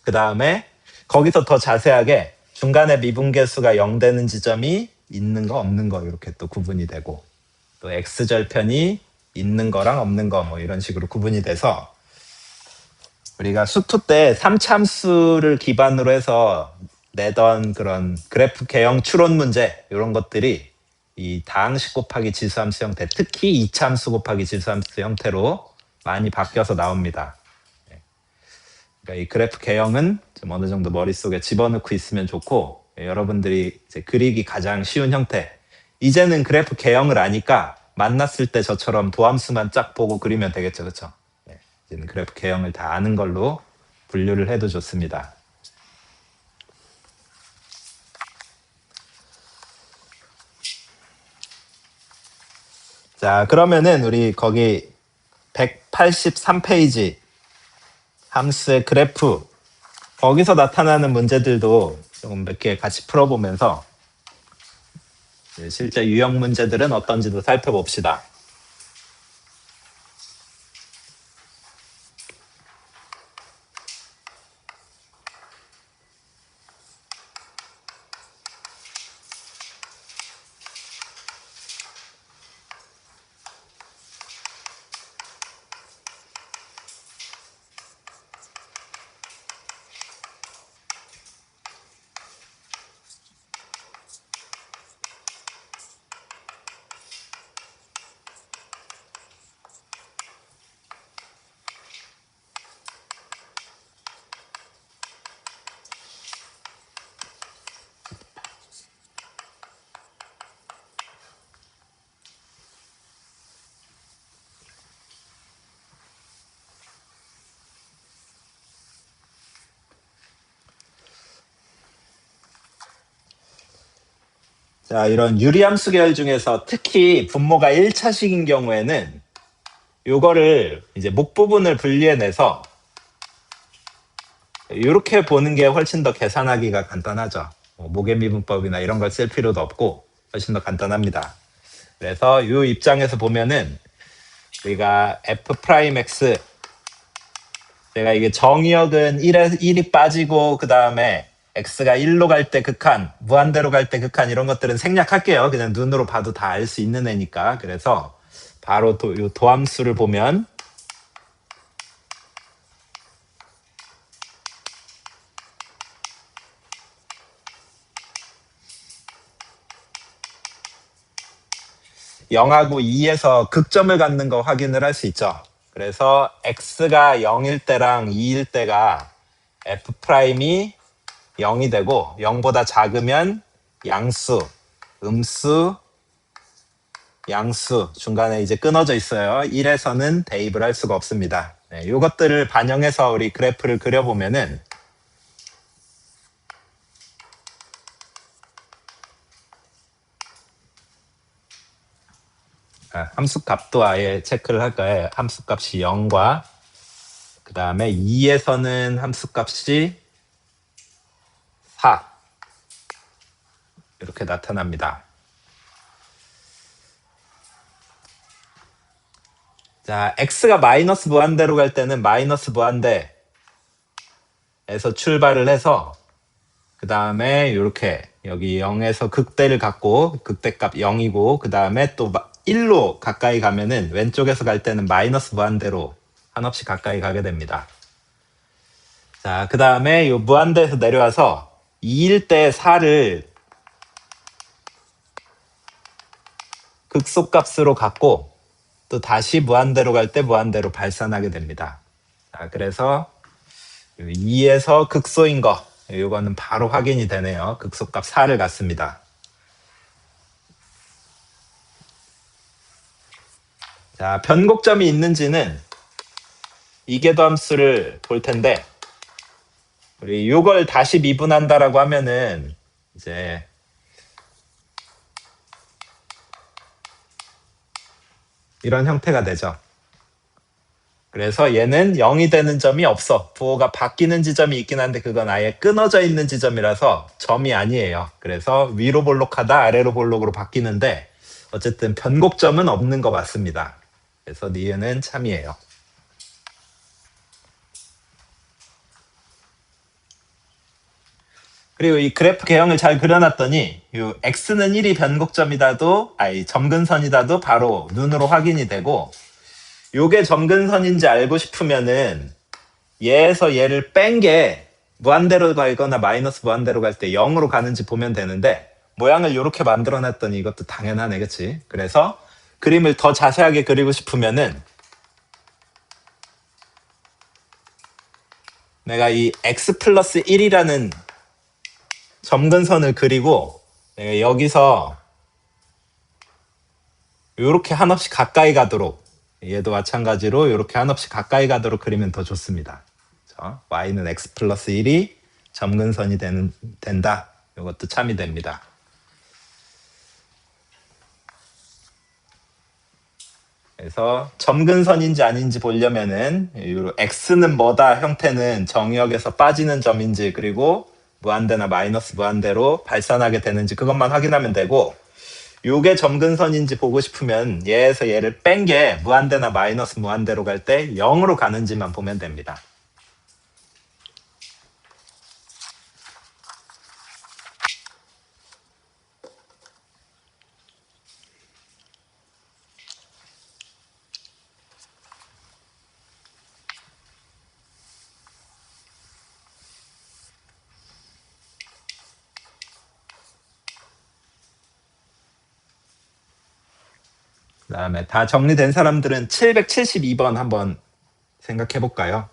Speaker 1: 그 다음에 거기서 더 자세하게 중간에 미분계수가 0 되는 지점이 있는 거 없는 거 이렇게 또 구분이 되고 또 x절편이 있는 거랑 없는 거 뭐 이런 식으로 구분이 돼서 우리가 수투 때 3차함수를 기반으로 해서 내던 그런 그래프 개형 추론 문제 이런 것들이 이 다항식 곱하기 지수함수 형태, 특히 이차함수 곱하기 지수함수 형태로 많이 바뀌어서 나옵니다. 그러니까 이 그래프 개형은 좀 어느 정도 머릿속에 집어넣고 있으면 좋고 여러분들이 이제 그리기 가장 쉬운 형태. 이제는 그래프 개형을 아니까 만났을 때 저처럼 도함수만 쫙 보고 그리면 되겠죠. 그렇죠? 이제는 그래프 개형을 다 아는 걸로 분류를 해도 좋습니다. 자, 그러면은 우리 거기 183페이지 함수의 그래프 거기서 나타나는 문제들도 좀 몇 개 같이 풀어보면서 실제 유형 문제들은 어떤지도 살펴봅시다. 자, 이런 유리함수 계열 중에서 특히 분모가 1차식인 경우에는 요거를 이제 목 부분을 분리해내서 이렇게 보는 게 훨씬 더 계산하기가 간단하죠. 목의 미분법이나 이런 걸 쓸 필요도 없고 훨씬 더 간단합니다. 그래서 이 입장에서 보면은 우리가 f'x 제가 이게 정의역은 1이 빠지고 그 다음에 x가 1로 갈 때 극한, 무한대로 갈 때 극한 이런 것들은 생략할게요. 그냥 눈으로 봐도 다 알 수 있는 애니까. 그래서 바로 요 도함수를 보면 (0하고) (2에서) 극점을 갖는 거 확인을 할 수 있죠. 그래서 x가 0일 때랑 2일 때가 f'이 0이 되고 0보다 작으면 양수, 음수, 양수 중간에 이제 끊어져 있어요. 1에서는 대입을 할 수가 없습니다. 네, 이것들을 반영해서 우리 그래프를 그려보면은 함수값도 아예 체크를 할까요? 함수값이 0과 그 다음에 2에서는 함수값이 4 이렇게 나타납니다. 자, x가 마이너스 무한대로 갈 때는 마이너스 무한대에서 출발을 해서 그 다음에 이렇게 여기 0에서 극대를 갖고 극대값 0이고 그 다음에 또 1로 가까이 가면은 왼쪽에서 갈 때는 마이너스 무한대로 한없이 가까이 가게 됩니다. 자, 그 다음에 이 무한대에서 내려와서 2일 때 4를 극소값으로 갖고 또 다시 무한대로 갈 때 무한대로 발산하게 됩니다. 자, 그래서 2에서 극소인 거 이거는 바로 확인이 되네요. 극소값 4를 갖습니다. 자, 변곡점이 있는지는 이계도 함수를 볼 텐데 우리 이걸 다시 미분한다라고 하면은 이제 이런 형태가 되죠. 그래서 얘는 0이 되는 점이 없어. 부호가 바뀌는 지점이 있긴 한데 그건 아예 끊어져 있는 지점이라서 점이 아니에요. 그래서 위로 볼록하다 아래로 볼록으로 바뀌는데 어쨌든 변곡점은 없는 거 맞습니다. 그래서 니은은 참이에요. 그리고 이 그래프 개형을 잘 그려놨더니 이 x는 1이 변곡점이다도 점근선이다도 바로 눈으로 확인이 되고 요게 점근선인지 알고 싶으면은 얘에서 얘를 뺀 게 무한대로 가거나 마이너스 무한대로 갈 때 0으로 가는지 보면 되는데 모양을 이렇게 만들어놨더니 이것도 당연하네, 그치? 그래서 그림을 더 자세하게 그리고 싶으면은 내가 이 x 플러스 1이라는 점근선을 그리고 내가 여기서 이렇게 한없이 가까이 가도록 얘도 마찬가지로 이렇게 한없이 가까이 가도록 그리면 더 좋습니다. y는 x 플러스 1이 점근선이 된다. 이것도 참이 됩니다. 그래서 점근선인지 아닌지 보려면은 x는 뭐다 형태는 정의역에서 빠지는 점인지 그리고 무한대나 마이너스 무한대로 발산하게 되는지 그것만 확인하면 되고 요게 점근선인지 보고 싶으면 얘에서 얘를 뺀 게 무한대나 마이너스 무한대로 갈 때 0으로 가는지만 보면 됩니다. 그 다음에 다 정리된 사람들은 772번 한번 생각해 볼까요?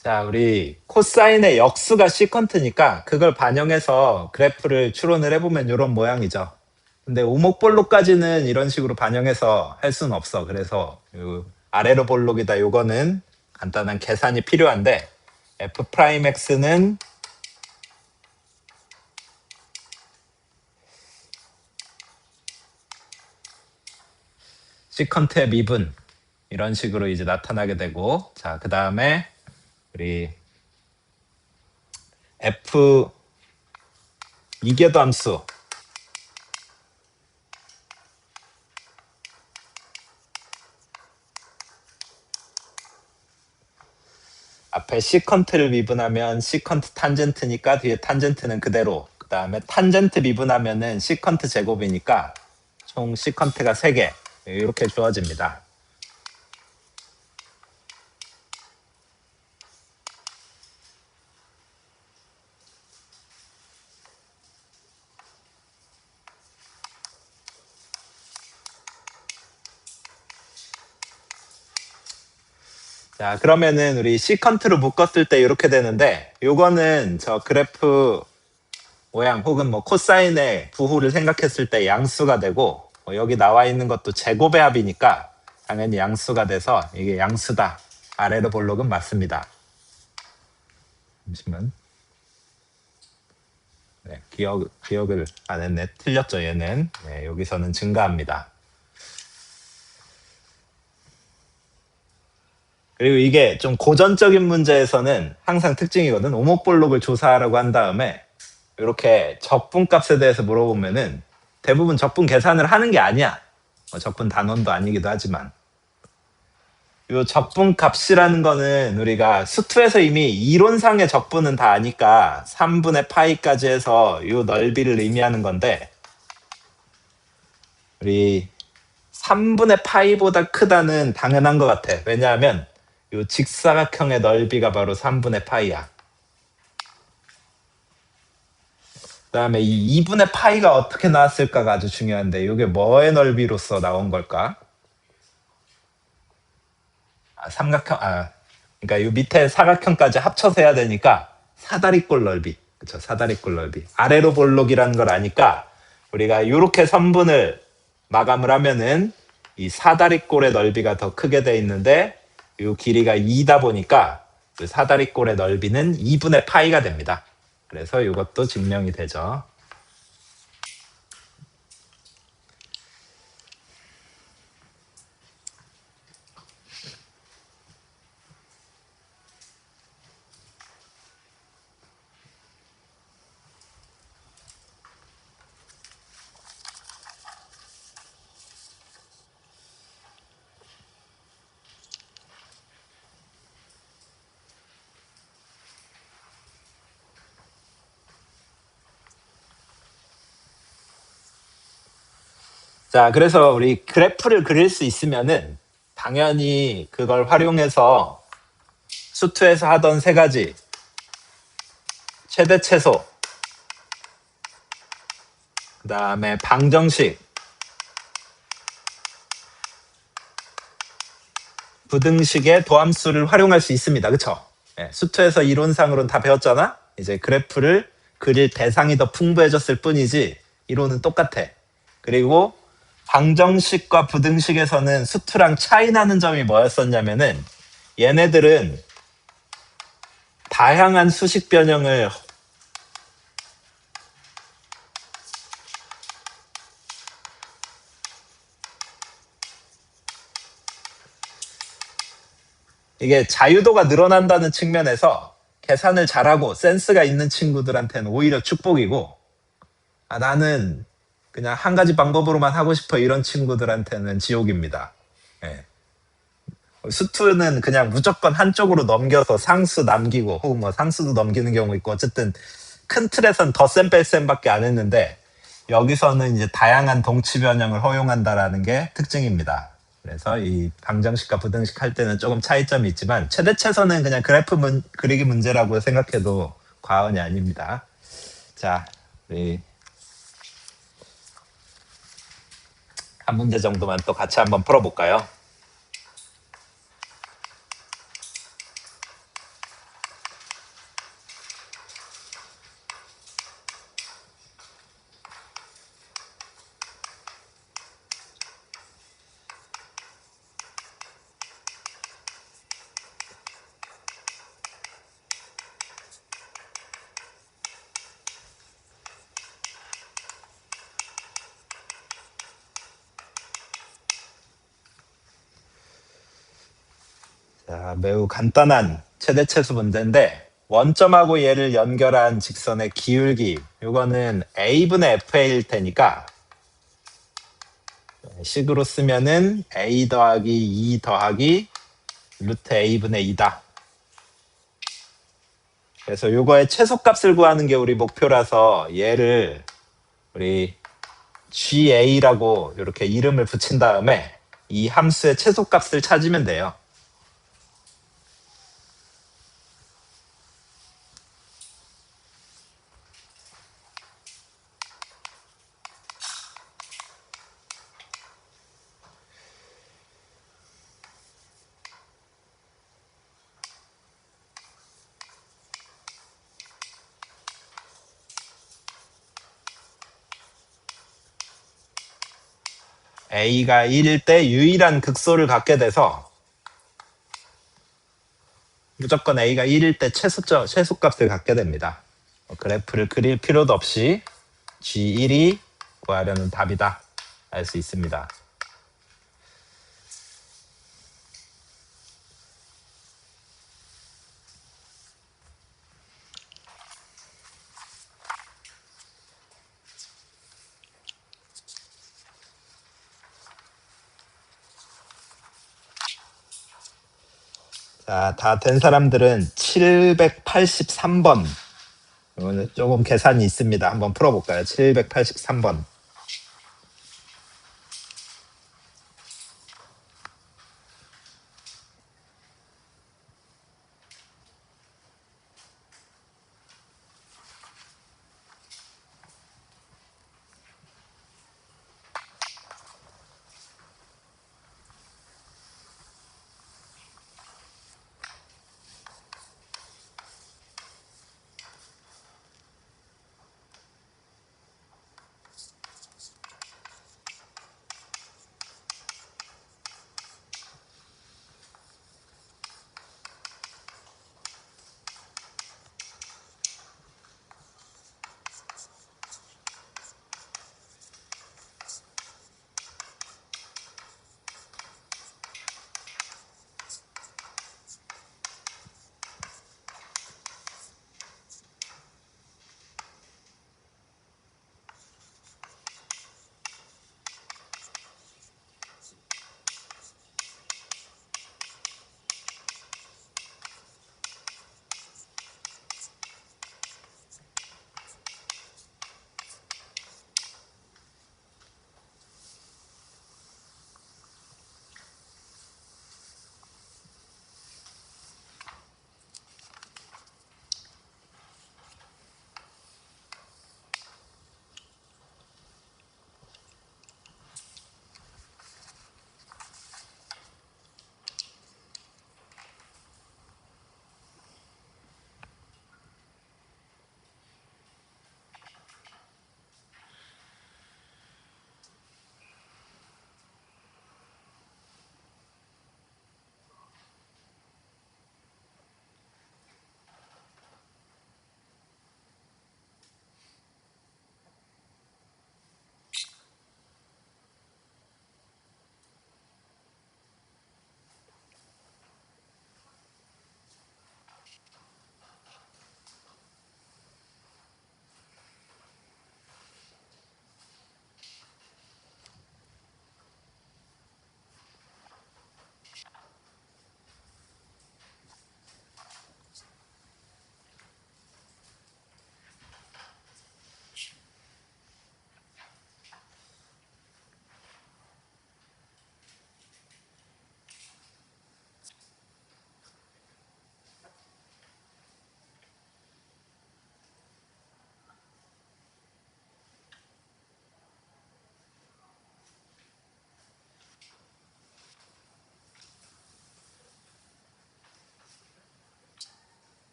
Speaker 1: 자, 우리 코사인의 역수가 시컨트니까 그걸 반영해서 그래프를 추론을 해보면 이런 모양이죠. 근데 오목볼록까지는 이런 식으로 반영해서 할 수는 없어. 그래서 요 아래로 볼록이다 요거는 간단한 계산이 필요한데 f 프라임 x는 시컨트의 미분 이런 식으로 이제 나타나게 되고, 자, 그 다음에 우리 f 이계도 함수 앞에 시컨트를 미분하면 시컨트 탄젠트니까 뒤에 탄젠트는 그대로, 그 다음에 탄젠트 미분하면은 시컨트 제곱이니까 총 시컨트가 3개 이렇게 주어집니다. 자, 그러면은 우리 시컨트로 묶었을 때 이렇게 되는데, 요거는 저 그래프 모양 혹은 뭐 코사인의 부호를 생각했을 때 양수가 되고, 뭐 여기 나와 있는 것도 제곱의 합이니까 당연히 양수가 돼서 이게 양수다. 아래로 볼록은 맞습니다. 잠시만. 네, 기억을 안 했네. 틀렸죠, 얘는. 네, 여기서는 증가합니다. 그리고 이게 좀 고전적인 문제에서는 항상 특징이거든. 오목볼록을 조사하라고 한 다음에 이렇게 적분값에 대해서 물어보면은 대부분 적분 계산을 하는 게 아니야. 적분 단원도 아니기도 하지만. 이 적분값이라는 거는 우리가 수투에서 이미 이론상의 적분은 다 아니까 3분의 파이까지 해서 이 넓이를 의미하는 건데, 우리 3분의 파이보다 크다는 당연한 것 같아. 왜냐하면 이 직사각형의 넓이가 바로 3분의 파이야. 그 다음에 이 2분의 파이가 어떻게 나왔을까가 아주 중요한데, 이게 뭐의 넓이로서 나온 걸까? 삼각형, 그러니까 이 밑에 사각형까지 합쳐서 해야 되니까 사다리꼴 넓이. 그쵸, 사다리꼴 넓이. 아래로 볼록이라는 걸 아니까 우리가 이렇게 선분을 마감을 하면은 이 사다리꼴의 넓이가 더 크게 돼 있는데, 이 길이가 2다 보니까 그 사다리꼴의 넓이는 2분의 파이가 됩니다. 그래서 이것도 증명이 되죠. 자, 그래서 우리 그래프를 그릴 수 있으면은 당연히 그걸 활용해서 수투에서 하던 3가지 최대 최소, 그 다음에 방정식, 부등식의 도함수를 활용할 수 있습니다. 그쵸? 네, 수투에서 이론상으로는 다 배웠잖아? 이제 그래프를 그릴 대상이 더 풍부해졌을 뿐이지 이론은 똑같아. 그리고 방정식과 부등식에서는 수투랑 차이 나는 점이 뭐였었냐면은 얘네들은 다양한 수식 변형을 이게 자유도가 늘어난다는 측면에서 계산을 잘하고 센스가 있는 친구들한테는 오히려 축복이고, 나는 그냥 한 가지 방법으로만 하고 싶어 이런 친구들한테는 지옥입니다. 예. 수투는 그냥 무조건 한쪽으로 넘겨서 상수 남기고 혹은 뭐 상수도 넘기는 경우 있고, 어쨌든 큰 틀에선 덧셈 뺄셈밖에 안 했는데 여기서는 이제 다양한 동치 변형을 허용한다라는 게 특징입니다. 그래서 이 방정식과 부등식 할 때는 조금 차이점이 있지만 최대 최소는 그냥 그래프 그리기 문제라고 생각해도 과언이 아닙니다. 자, 우리 한 문제 정도만 또 같이 한번 풀어볼까요? 자, 매우 간단한 최대체수 문제인데 원점하고 얘를 연결한 직선의 기울기 이거는 a분의 fa일 테니까 식으로 쓰면은 a 더하기 2 더하기 루트 a분의 2다. 그래서 요거의 최소값을 구하는 게 우리 목표라서 얘를 우리 GA라고 이렇게 이름을 붙인 다음에 이 함수의 최소값을 찾으면 돼요. A가 1일 때 유일한 극소를 갖게 돼서 무조건 A가 1일 때 최소값을 갖게 됩니다. 그래프를 그릴 필요도 없이 G1이 구하려는 답이다 알 수 있습니다. 자, 다 된 사람들은 783번 이거는 조금 계산이 있습니다. 한번 풀어볼까요? 783번.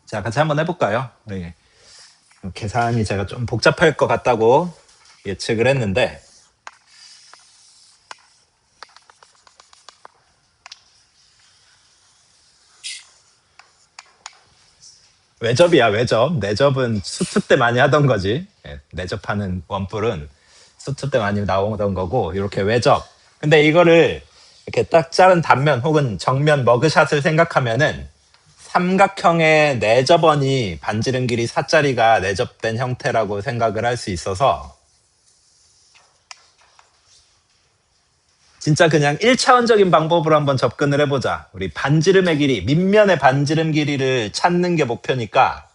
Speaker 1: 자, 같이 한번 해볼까요? 네. 계산이 제가 좀 복잡할 것 같다고 예측을 했는데, 외접이야, 외접. 내접은 수투 때 많이 하던 거지. 예, 내접하는 원뿔은 수투 때 많이 나오던 거고, 이렇게 외접. 근데 이거를 이렇게 딱 자른 단면 혹은 정면 머그샷을 생각하면은 삼각형의 내접원이 반지름 길이 4짜리가 내접된 형태라고 생각을 할 수 있어서 진짜 그냥 1차원적인 방법으로 한번 접근을 해보자. 우리 반지름의 길이, 밑면의 반지름 길이를 찾는 게 목표니까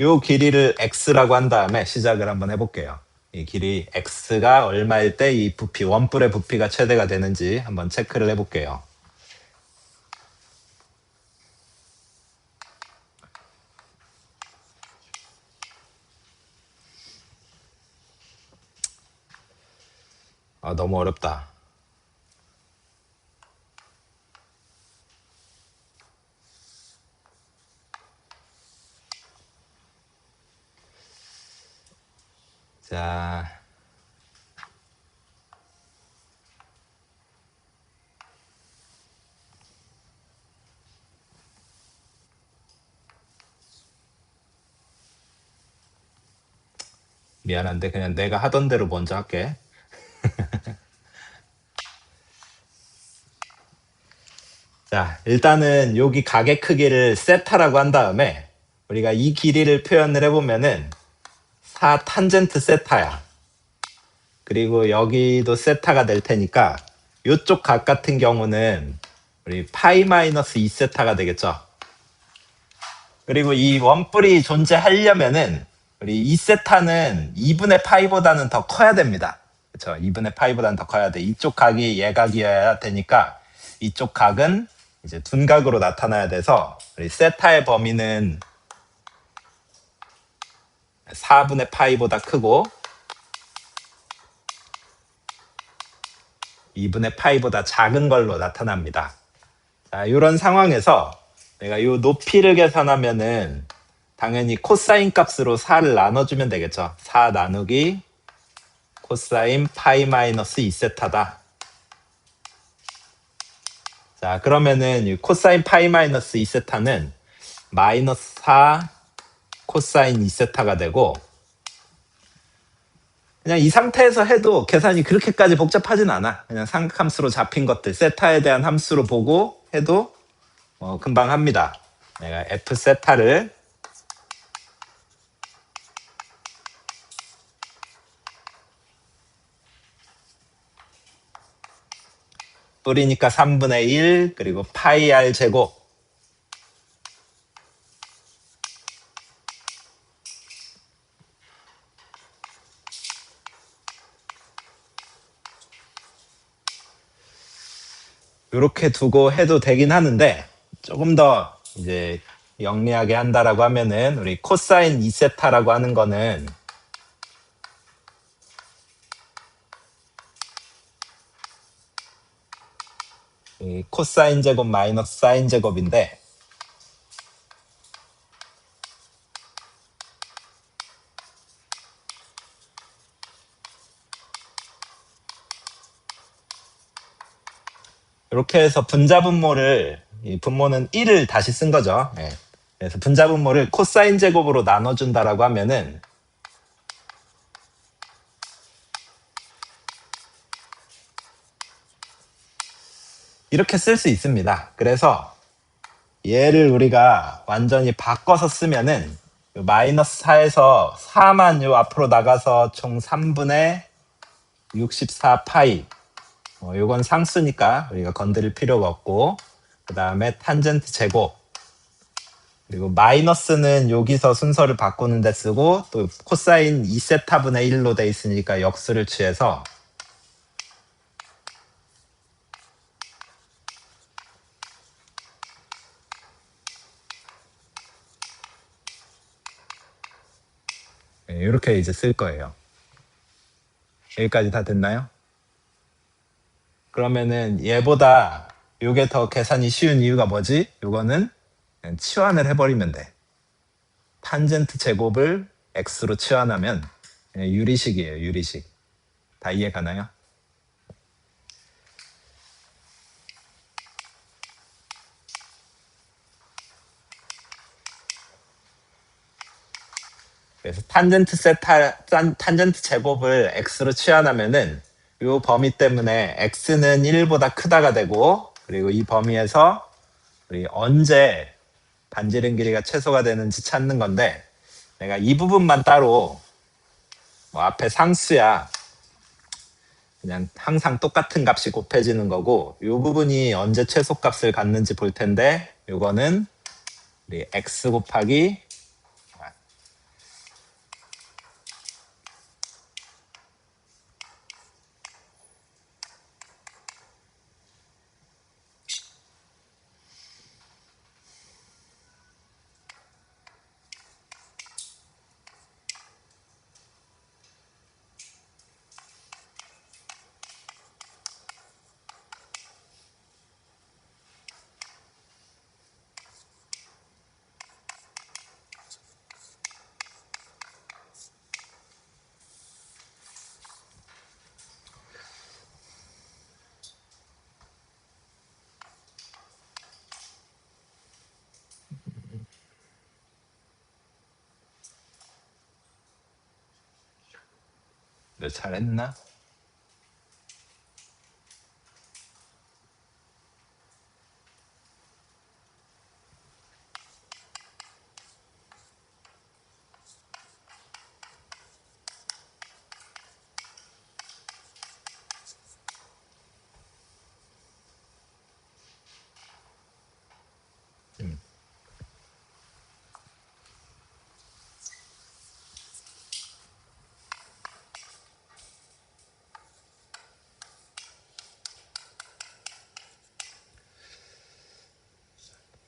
Speaker 1: 요 길이를 x라고 한 다음에 시작을 한번 해볼게요. 이 길이 x가 얼마일 때 이 부피, 원뿔의 부피가 최대가 되는지 한번 체크를 해볼게요. 아, 너무 어렵다. 자, 미안한데 그냥 내가 하던 대로 먼저 할게. 자, 일단은 여기 가게 크기를 세타라고 한 다음에 우리가 이 길이를 표현을 해보면은 4 탄젠트 세타야. 그리고 여기도 세타가 될 테니까 이쪽 각 같은 경우는 우리 파이 마이너스 2세타가 되겠죠. 그리고 이 원뿔이 존재하려면은 우리 2세타는 2분의 파이보다는 더 커야 됩니다. 그렇죠? 2분의 파이보다는 더 커야 돼. 이쪽 각이 예각이어야 되니까 이쪽 각은 이제 둔각으로 나타나야 돼서 우리 세타의 범위는 4분의 파이보다 크고 2분의 파이보다 작은 걸로 나타납니다. 자, 이런 상황에서 내가 이 높이를 계산하면은 당연히 코사인 값으로 4를 나눠주면 되겠죠. 4 나누기 코사인 파이 마이너스 2세타다. 자, 그러면은 이 코사인 파이 마이너스 2세타는 마이너스 4 코사인 2세타가 되고 그냥 이 상태에서 해도 계산이 그렇게까지 복잡하진 않아. 그냥 삼각함수로 잡힌 것들 세타에 대한 함수로 보고 해도 금방 합니다. 내가 f 세타를 뿌리니까 3분의 1 그리고 파이 r 제곱 이렇게 두고 해도 되긴 하는데 조금 더 이제 영리하게 한다라고 하면은 우리 코사인 2세타라고 하는 거는 이 코사인 제곱 마이너스 사인 제곱인데 이렇게 해서 분자분모를 이 분모는 1을 다시 쓴 거죠. 예. 그래서 분자분모를 코사인 제곱으로 나눠준다라고 하면은 이렇게 쓸 수 있습니다. 그래서 얘를 우리가 완전히 바꿔서 쓰면은 마이너스 4에서 4만 요 앞으로 나가서 총 3분의 64 파이 요건 상수니까 우리가 건드릴 필요가 없고 그 다음에 탄젠트 제곱 그리고 마이너스는 여기서 순서를 바꾸는 데 쓰고 또 코사인 2세타분의 1로 돼 있으니까 역수를 취해서 이렇게 이제 쓸 거예요. 여기까지 다 됐나요? 그러면은 얘보다 요게 더 계산이 쉬운 이유가 뭐지? 요거는 그냥 치환을 해버리면 돼. 탄젠트 제곱을 x로 치환하면 그냥 유리식이에요. 유리식. 다 이해 가나요? 그래서 탄젠트 제곱을 x로 치환하면은 이 범위 때문에 x는 1보다 크다가 되고, 그리고 이 범위에서 우리 언제 반지름 길이가 최소가 되는지 찾는 건데, 내가 이 부분만 따로 뭐 앞에 상수야 그냥 항상 똑같은 값이 곱해지는 거고, 이 부분이 언제 최소값을 갖는지 볼 텐데, 이거는 우리 x 곱하기 잘했나?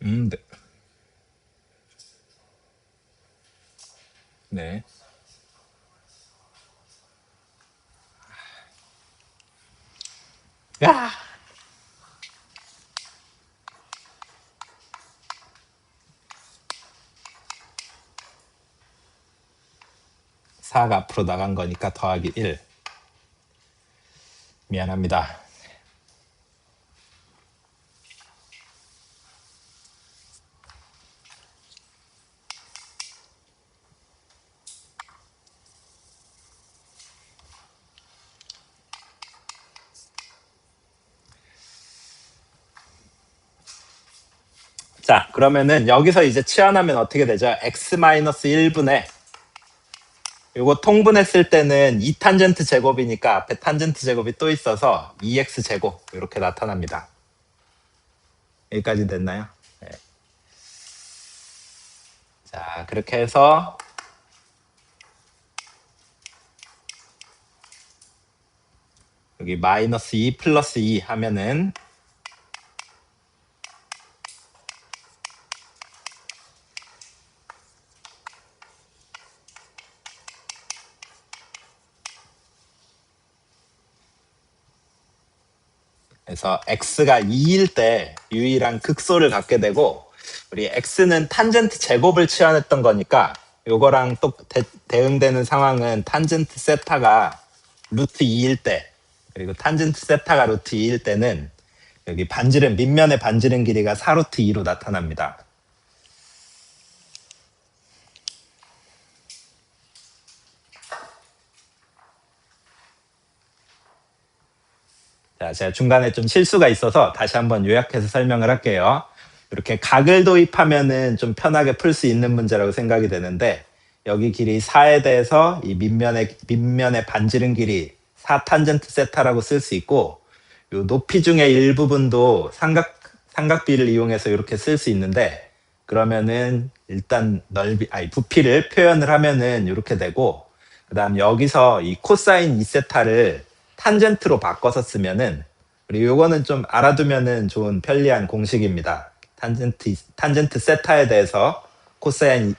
Speaker 1: 네. 네. 야! 4가 앞으로 나간 거니까 더하기 1. 미안합니다. 자, 그러면은 여기서 이제 치환하면 어떻게 되죠? x-1분의 요거 통분했을 때는 2탄젠트 제곱이니까 앞에 탄젠트 제곱이 또 있어서 2x 제곱 이렇게 나타납니다. 여기까지 됐나요? 네. 자, 그렇게 해서 여기 마이너스 2 플러스 2 하면은 그래서 x가 2일 때 유일한 극소를 갖게 되고, 우리 x는 탄젠트 제곱을 치환했던 거니까 요거랑 또 대응되는 상황은 탄젠트 세타가 루트 2일 때, 그리고 탄젠트 세타가 루트 2일 때는 여기 반지름 밑면의 반지름 길이가 4루트 2로 나타납니다. 자, 제가 중간에 좀 실수가 있어서 다시 한번 요약해서 설명을 할게요. 이렇게 각을 도입하면은 좀 편하게 풀 수 있는 문제라고 생각이 되는데, 여기 길이 4에 대해서 이 밑면의 반지름 길이 4탄젠트 세타라고 쓸 수 있고, 요 높이 중의 일부분도 삼각비를 이용해서 이렇게 쓸 수 있는데, 그러면은 일단 부피를 표현을 하면은 이렇게 되고, 그 다음 여기서 이 코사인 2세타를 탄젠트로 바꿔서 쓰면은, 그리고 요거는 좀 알아두면은 좋은 편리한 공식입니다. 탄젠트 세타에 대해서 코사인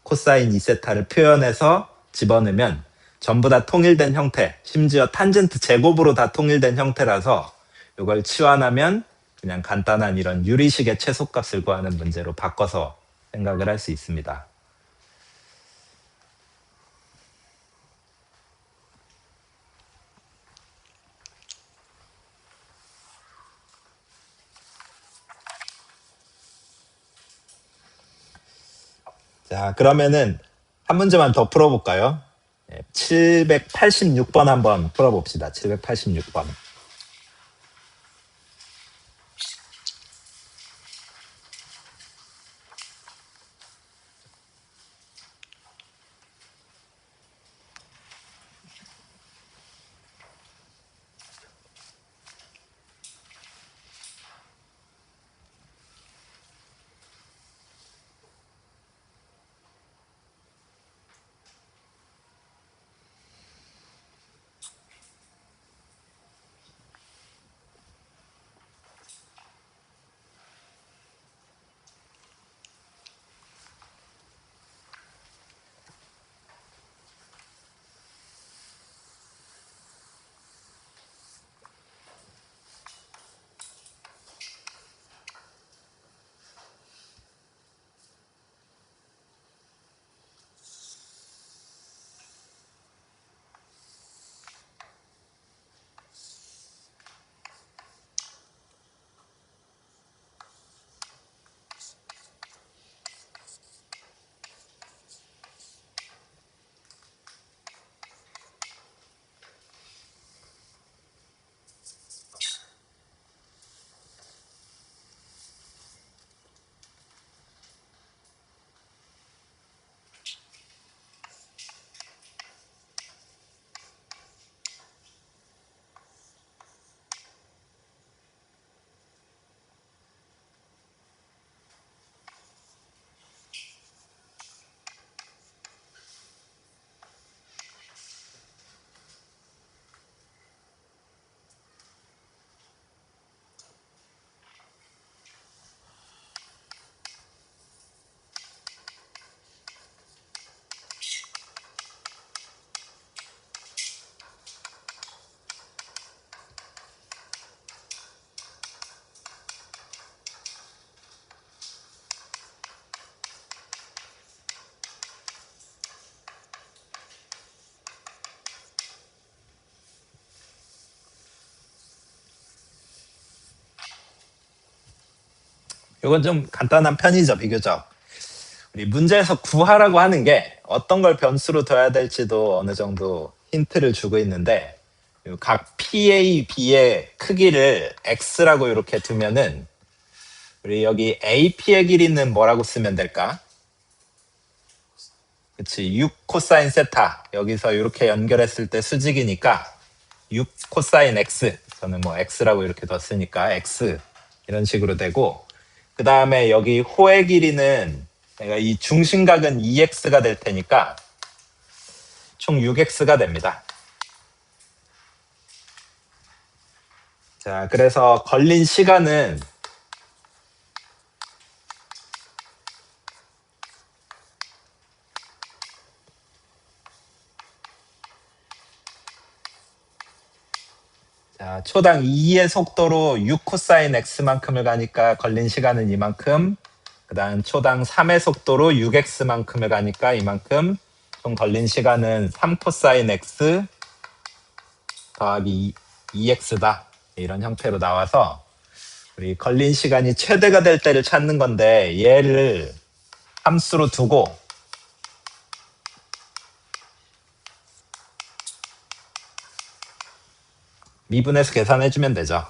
Speaker 1: 2세타를 표현해서 집어넣으면 전부 다 통일된 형태, 심지어 탄젠트 제곱으로 다 통일된 형태라서 이걸 치환하면 그냥 간단한 이런 유리식의 최소값을 구하는 문제로 바꿔서 생각을 할 수 있습니다. 자, 그러면은 한 문제만 더 풀어볼까요? 786번 한번 풀어봅시다. 786번. 이건 좀 간단한 편이죠, 비교적. 우리 문제에서 구하라고 하는 게 어떤 걸 변수로 둬야 될지도 어느 정도 힌트를 주고 있는데, 각 PA, B의 크기를 X라고 이렇게 두면은, 우리 여기 AP의 길이는 뭐라고 쓰면 될까? 그치, 6 코사인 세타. 여기서 이렇게 연결했을 때 수직이니까 6 코사인 X. 저는 뭐 X라고 이렇게 뒀으니까 X. 이런 식으로 되고, 그 다음에 여기 호의 길이는 내가 이 중심각은 2x가 될 테니까 총 6x가 됩니다. 자, 그래서 걸린 시간은 자, 초당 2의 속도로 6 코사인 x만큼을 가니까 걸린 시간은 이만큼, 그 다음 초당 3의 속도로 6x만큼을 가니까 이만큼, 총 걸린 시간은 3 코사인 x 더하기 2x다. 이런 형태로 나와서 우리 걸린 시간이 최대가 될 때를 찾는 건데, 얘를 함수로 두고 미분해서 계산해주면 되죠.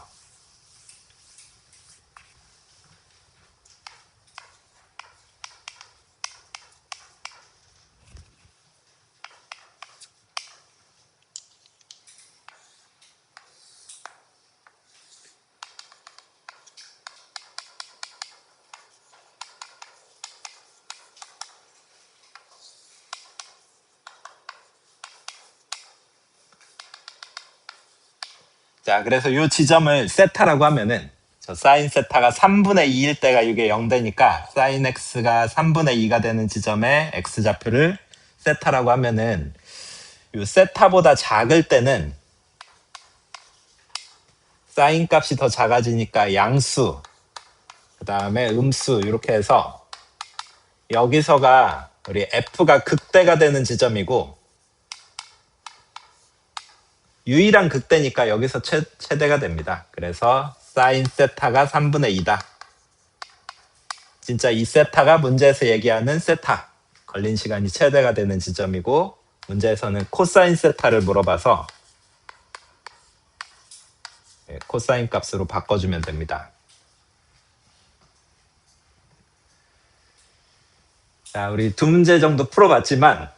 Speaker 1: 자, 그래서 이 지점을 세타라고 하면은 저 사인 세타가 3분의 2일 때가 이게 0되니까 사인 x가 3분의 2가 되는 지점에 x좌표를 세타라고 하면은 이 세타보다 작을 때는 사인 값이 더 작아지니까 양수, 그 다음에 음수 이렇게 해서 여기서가 우리 f가 극대가 되는 지점이고 유일한 극대니까 여기서 최대가 됩니다. 그래서 사인 세타가 3분의 2다. 진짜 이 세타가 문제에서 얘기하는 세타, 걸린 시간이 최대가 되는 지점이고 문제에서는 코사인 세타를 물어봐서 코사인 값으로 바꿔주면 됩니다. 자, 우리 두 문제 정도 풀어봤지만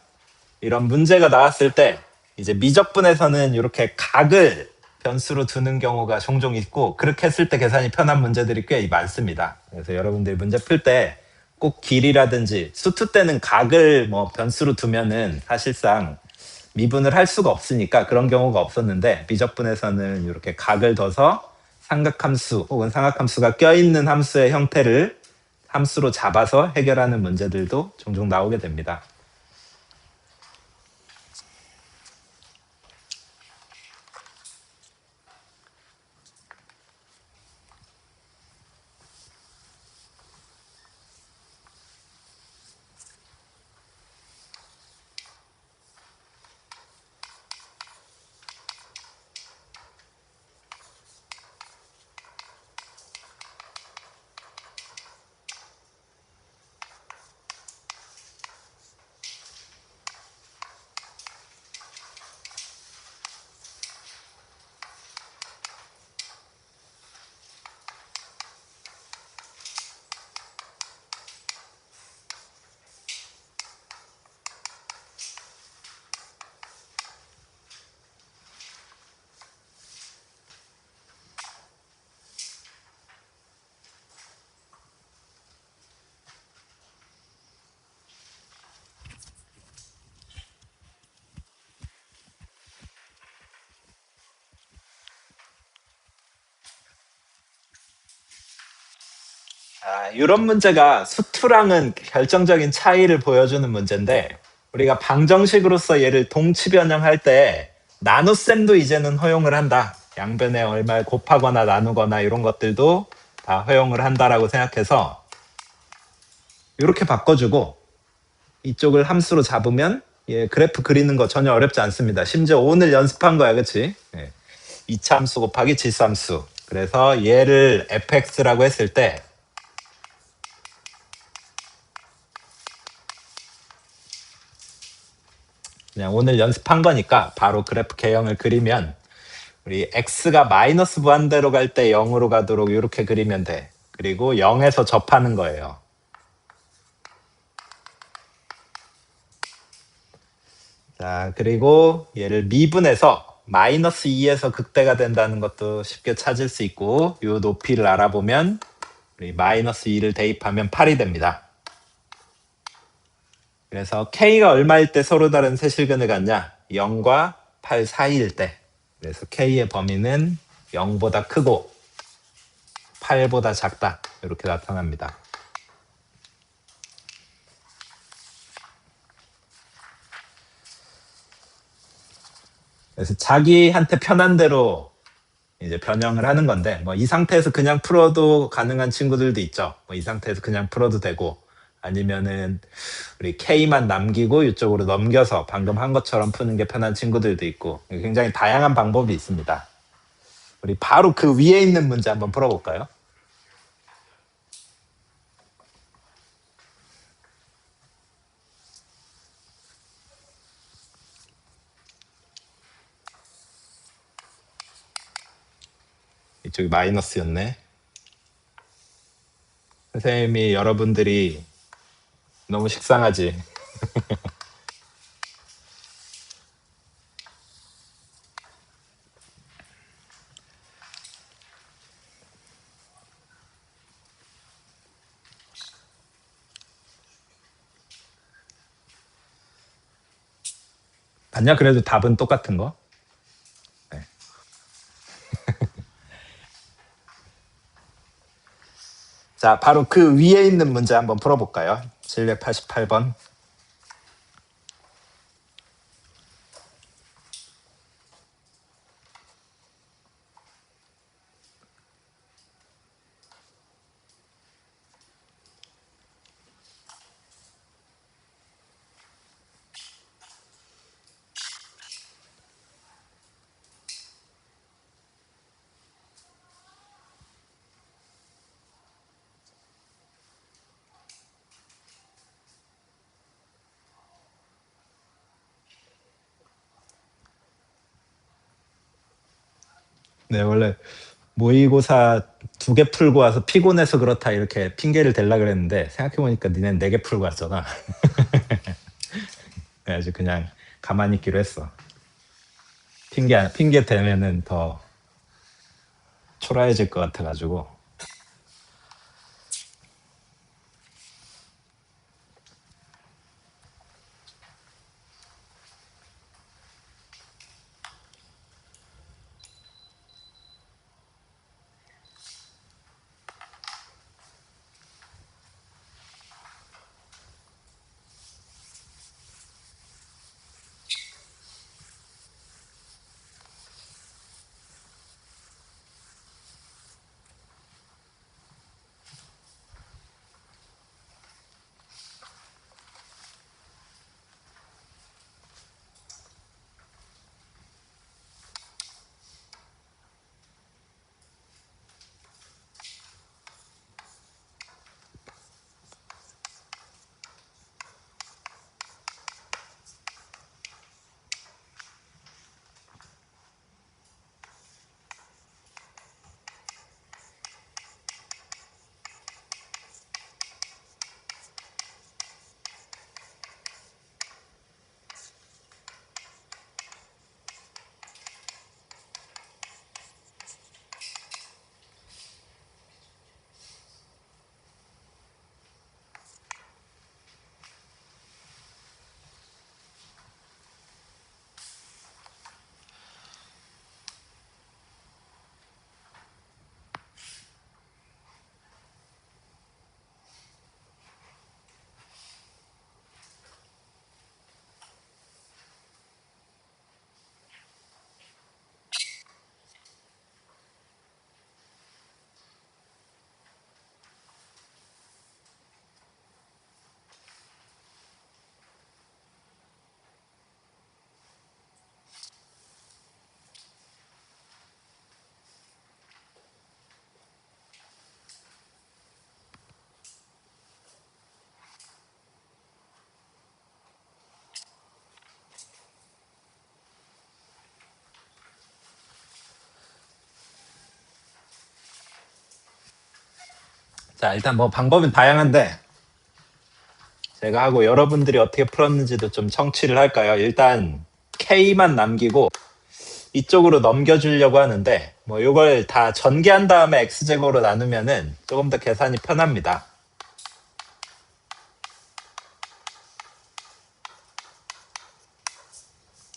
Speaker 1: 이런 문제가 나왔을 때 이제 미적분에서는 이렇게 각을 변수로 두는 경우가 종종 있고 그렇게 했을 때 계산이 편한 문제들이 꽤 많습니다. 그래서 여러분들이 문제 풀 때 꼭 길이라든지 수투 때는 각을 뭐 변수로 두면은 사실상 미분을 할 수가 없으니까 그런 경우가 없었는데 미적분에서는 이렇게 각을 둬서 삼각함수 혹은 삼각함수가 껴있는 함수의 형태를 함수로 잡아서 해결하는 문제들도 종종 나오게 됩니다. 이런 문제가 수투랑은 결정적인 차이를 보여주는 문제인데 우리가 방정식으로서 얘를 동치 변형할 때 나눗셈도 이제는 허용을 한다. 양변에 얼마를 곱하거나 나누거나 이런 것들도 다 허용을 한다라고 생각해서 이렇게 바꿔주고 이쪽을 함수로 잡으면 그래프 그리는 거 전혀 어렵지 않습니다. 심지어 오늘 연습한 거야, 그치? 이차함수 곱하기 질함수. 그래서 얘를 fx라고 했을 때 그냥 오늘 연습한 거니까 바로 그래프 개형을 그리면 우리 x가 마이너스 무한대로 갈 때 0으로 가도록 이렇게 그리면 돼. 그리고 0에서 접하는 거예요. 자, 그리고 얘를 미분해서 마이너스 2에서 극대가 된다는 것도 쉽게 찾을 수 있고 이 높이를 알아보면 우리 마이너스 2를 대입하면 8이 됩니다. 그래서 k가 얼마일 때 서로 다른 세실근을 갖냐? 0과 8 사이일 때. 그래서 k의 범위는 0보다 크고 8보다 작다. 이렇게 나타납니다. 그래서 자기한테 편한 대로 이제 변형을 하는 건데 뭐 이 상태에서 그냥 풀어도 가능한 친구들도 있죠. 뭐 이 상태에서 그냥 풀어도 되고 아니면은 우리 K만 남기고 이쪽으로 넘겨서 방금 한 것처럼 푸는 게 편한 친구들도 있고 굉장히 다양한 방법이 있습니다. 우리 바로 그 위에 있는 문제 한번 풀어볼까요? 이쪽이 마이너스였네. 선생님이 여러분들이 너무 식상하지. 아니야, 그래도 답은 똑같은 거. 네. 자, 바로 그 위에 있는 문제 한번 풀어볼까요? 788번. 네, 원래 모의고사 2개 풀고 와서 피곤해서 그렇다 이렇게 핑계를 댈라 그랬는데 생각해보니까 니넨 4개 풀고 왔잖아. 그래가지고 그냥 가만히 있기로 했어. 핑계 대면은 더 초라해질 것 같아가지고. 자, 일단 뭐 방법은 다양한데 제가 하고 여러분들이 어떻게 풀었는지도 좀 청취를 할까요? 일단 K만 남기고 이쪽으로 넘겨주려고 하는데 뭐 이걸 다 전개한 다음에 X제곱으로 나누면은 조금 더 계산이 편합니다.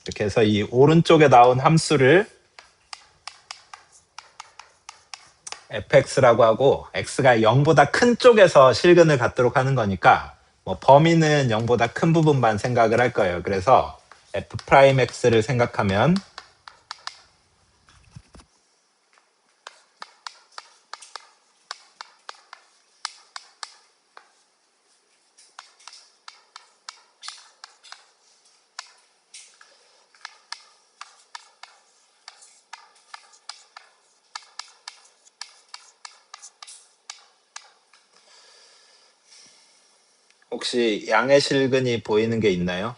Speaker 1: 이렇게 해서 이 오른쪽에 나온 함수를 fx라고 하고 x가 0보다 큰 쪽에서 실근을 갖도록 하는 거니까 뭐 범위는 0보다 큰 부분만 생각을 할 거예요. 그래서 f'x를 생각하면 혹시 양의 실근이 보이는 게 있나요?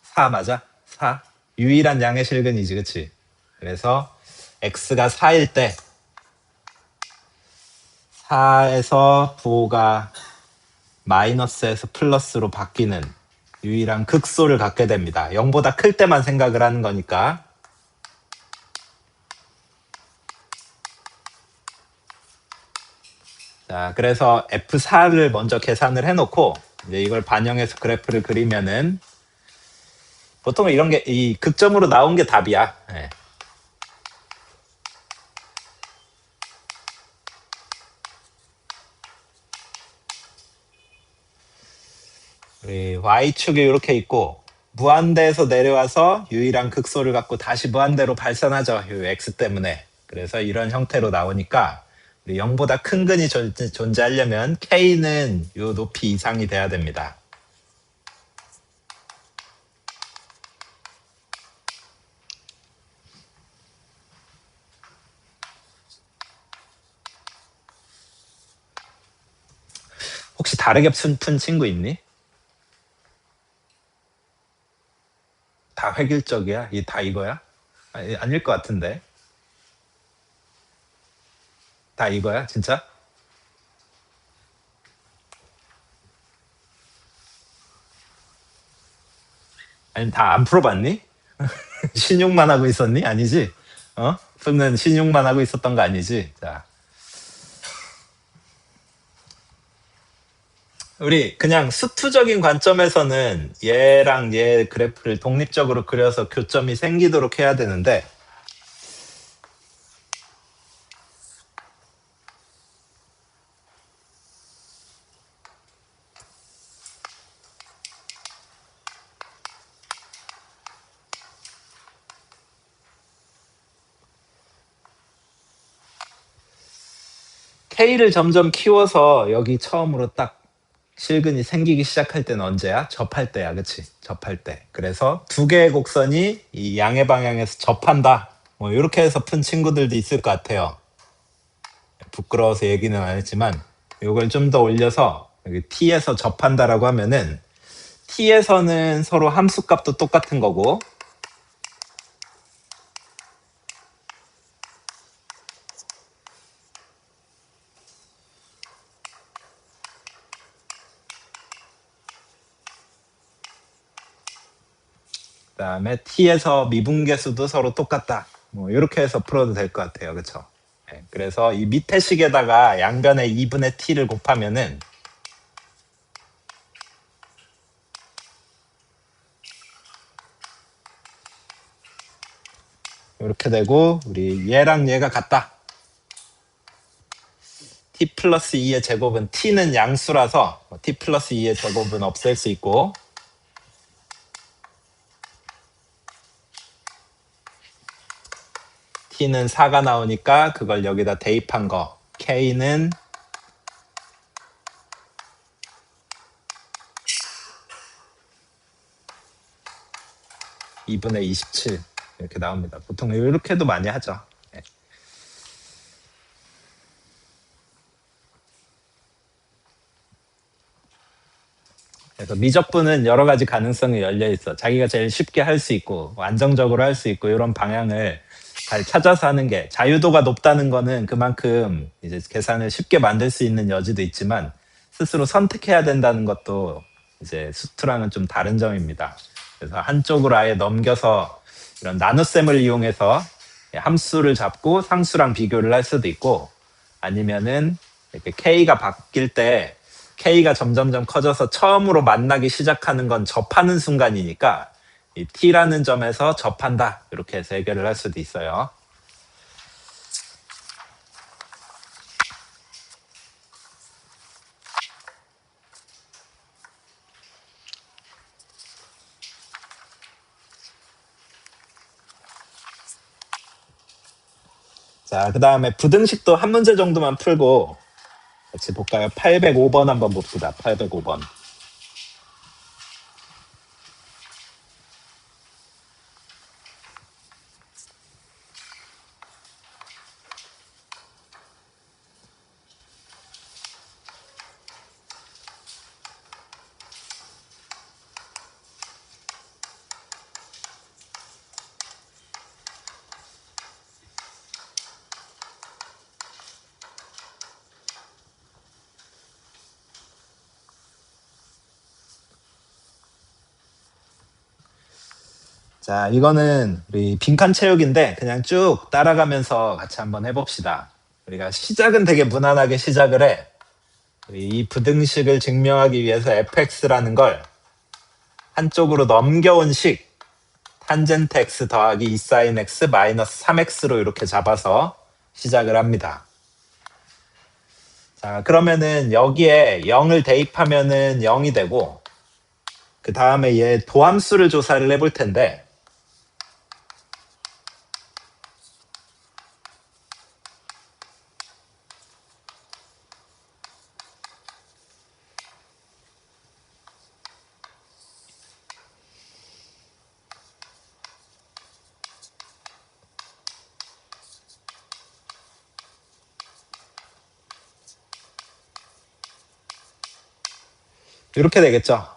Speaker 1: 4 맞아? 4? 유일한 양의 실근이지, 그치? 그래서 x가 4일 때 4에서 부호가 마이너스에서 플러스로 바뀌는 유일한 극소를 갖게 됩니다. 0보다 클 때만 생각을 하는 거니까. 자, 그래서 F4를 먼저 계산을 해놓고 이제 이걸 반영해서 그래프를 그리면은 보통 이런 게 이 극점으로 나온 게 답이야. 예. 우리 Y축이 이렇게 있고 무한대에서 내려와서 유일한 극소를 갖고 다시 무한대로 발산하죠. 이 X 때문에. 그래서 이런 형태로 나오니까 우리 0보다 큰 근이 존재하려면 K는 이 높이 이상이 돼야 됩니다. 혹시 다르게 푼 친구 있니? 다 획일적이야? 이 다 이거야? 아닐 것 같은데. 다 이거야, 진짜? 아니, 다 안 풀어봤니? 신용만 하고 있었니? 아니지? 어? 수는 신용만 하고 있었던 거 아니지? 자, 우리 그냥 수투적인 관점에서는 얘랑 얘 그래프를 독립적으로 그려서 교점이 생기도록 해야 되는데, K를 점점 키워서 여기 처음으로 딱 실근이 생기기 시작할 때는 언제야? 접할 때야, 그치? 접할 때. 그래서 두 개의 곡선이 이 양의 방향에서 접한다. 뭐 이렇게 해서 푼 친구들도 있을 것 같아요. 부끄러워서 얘기는 안 했지만 이걸 좀 더 올려서 여기 t에서 접한다라고 하면은 t에서는 서로 함수값도 똑같은 거고 그다음에 t에서 미분계수도 서로 똑같다. 뭐 이렇게 해서 풀어도 될 것 같아요. 그렇죠? 네, 그래서 이 밑에 식에다가 양변에 2분의 t를 곱하면은 이렇게 되고 우리 얘랑 얘가 같다. t 플러스 2의 제곱은 t는 양수라서 t 플러스 2의 제곱은 없앨 수 있고 t는 4가 나오니까 그걸 여기다 대입한 거 k는 2분의 27 이렇게 나옵니다. 보통 이렇게도 많이 하죠. 네. 그래서 미적분은 여러 가지 가능성이 열려 있어. 자기가 제일 쉽게 할 수 있고 안정적으로 할 수 있고 이런 방향을 잘 찾아서 하는 게 자유도가 높다는 거는 그만큼 이제 계산을 쉽게 만들 수 있는 여지도 있지만 스스로 선택해야 된다는 것도 이제 수투랑은 좀 다른 점입니다. 그래서 한쪽으로 아예 넘겨서 이런 나눗셈을 이용해서 함수를 잡고 상수랑 비교를 할 수도 있고 아니면은 이렇게 K가 바뀔 때 K가 점점점 커져서 처음으로 만나기 시작하는 건 접하는 순간이니까 이 T라는 점에서 접한다 이렇게 해서 해결을 할 수도 있어요. 자, 그 다음에 부등식도 한 문제 정도만 풀고 같이 볼까요? 805번 한번 봅시다. 805번. 자, 이거는 우리 빈칸 채우기인데 그냥 쭉 따라가면서 같이 한번 해봅시다. 우리가 시작은 되게 무난하게 시작을 해. 이 부등식을 증명하기 위해서 fx라는 걸 한쪽으로 넘겨온 식 탄젠트 x 더하기 2 sin x 마이너스 3x로 이렇게 잡아서 시작을 합니다. 자, 그러면은 여기에 0을 대입하면은 0이 되고 그 다음에 얘 도함수를 조사를 해볼 텐데 이렇게 되겠죠.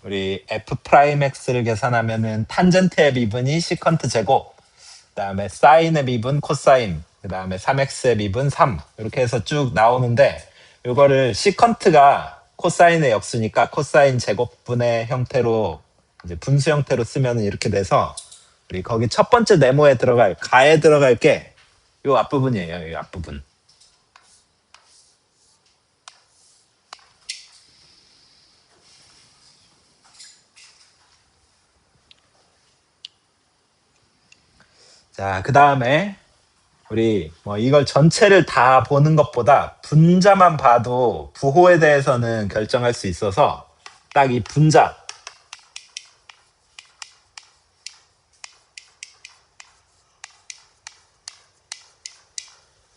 Speaker 1: 우리 f 프라임 x를 계산하면은 탄젠트의 미분이 시컨트 제곱, 그다음에 사인의 미분 코사인, 그다음에 3x의 미분 3 이렇게 해서 쭉 나오는데 이거를 시컨트가 코사인의 역수니까 코사인 제곱분의 형태로 이제 분수 형태로 쓰면 이렇게 돼서 우리 거기 첫 번째 네모에 들어갈 가에 들어갈 게 요 앞부분이에요. 이 앞부분. 자, 그다음에 우리 뭐 이걸 전체를 다 보는 것보다 분자만 봐도 부호에 대해서는 결정할 수 있어서 딱 이 분자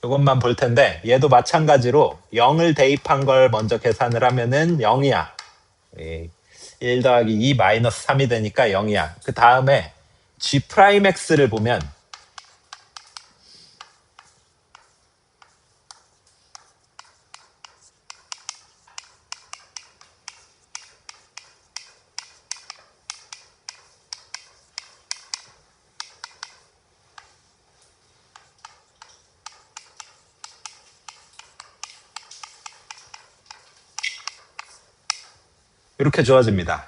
Speaker 1: 이것만 볼 텐데 얘도 마찬가지로 0을 대입한 걸 먼저 계산을 하면은 0이야. 1 더하기 2 마이너스 3이 되니까 0이야. 그 다음에 g 프라임 x를 보면 이렇게 주어집니다.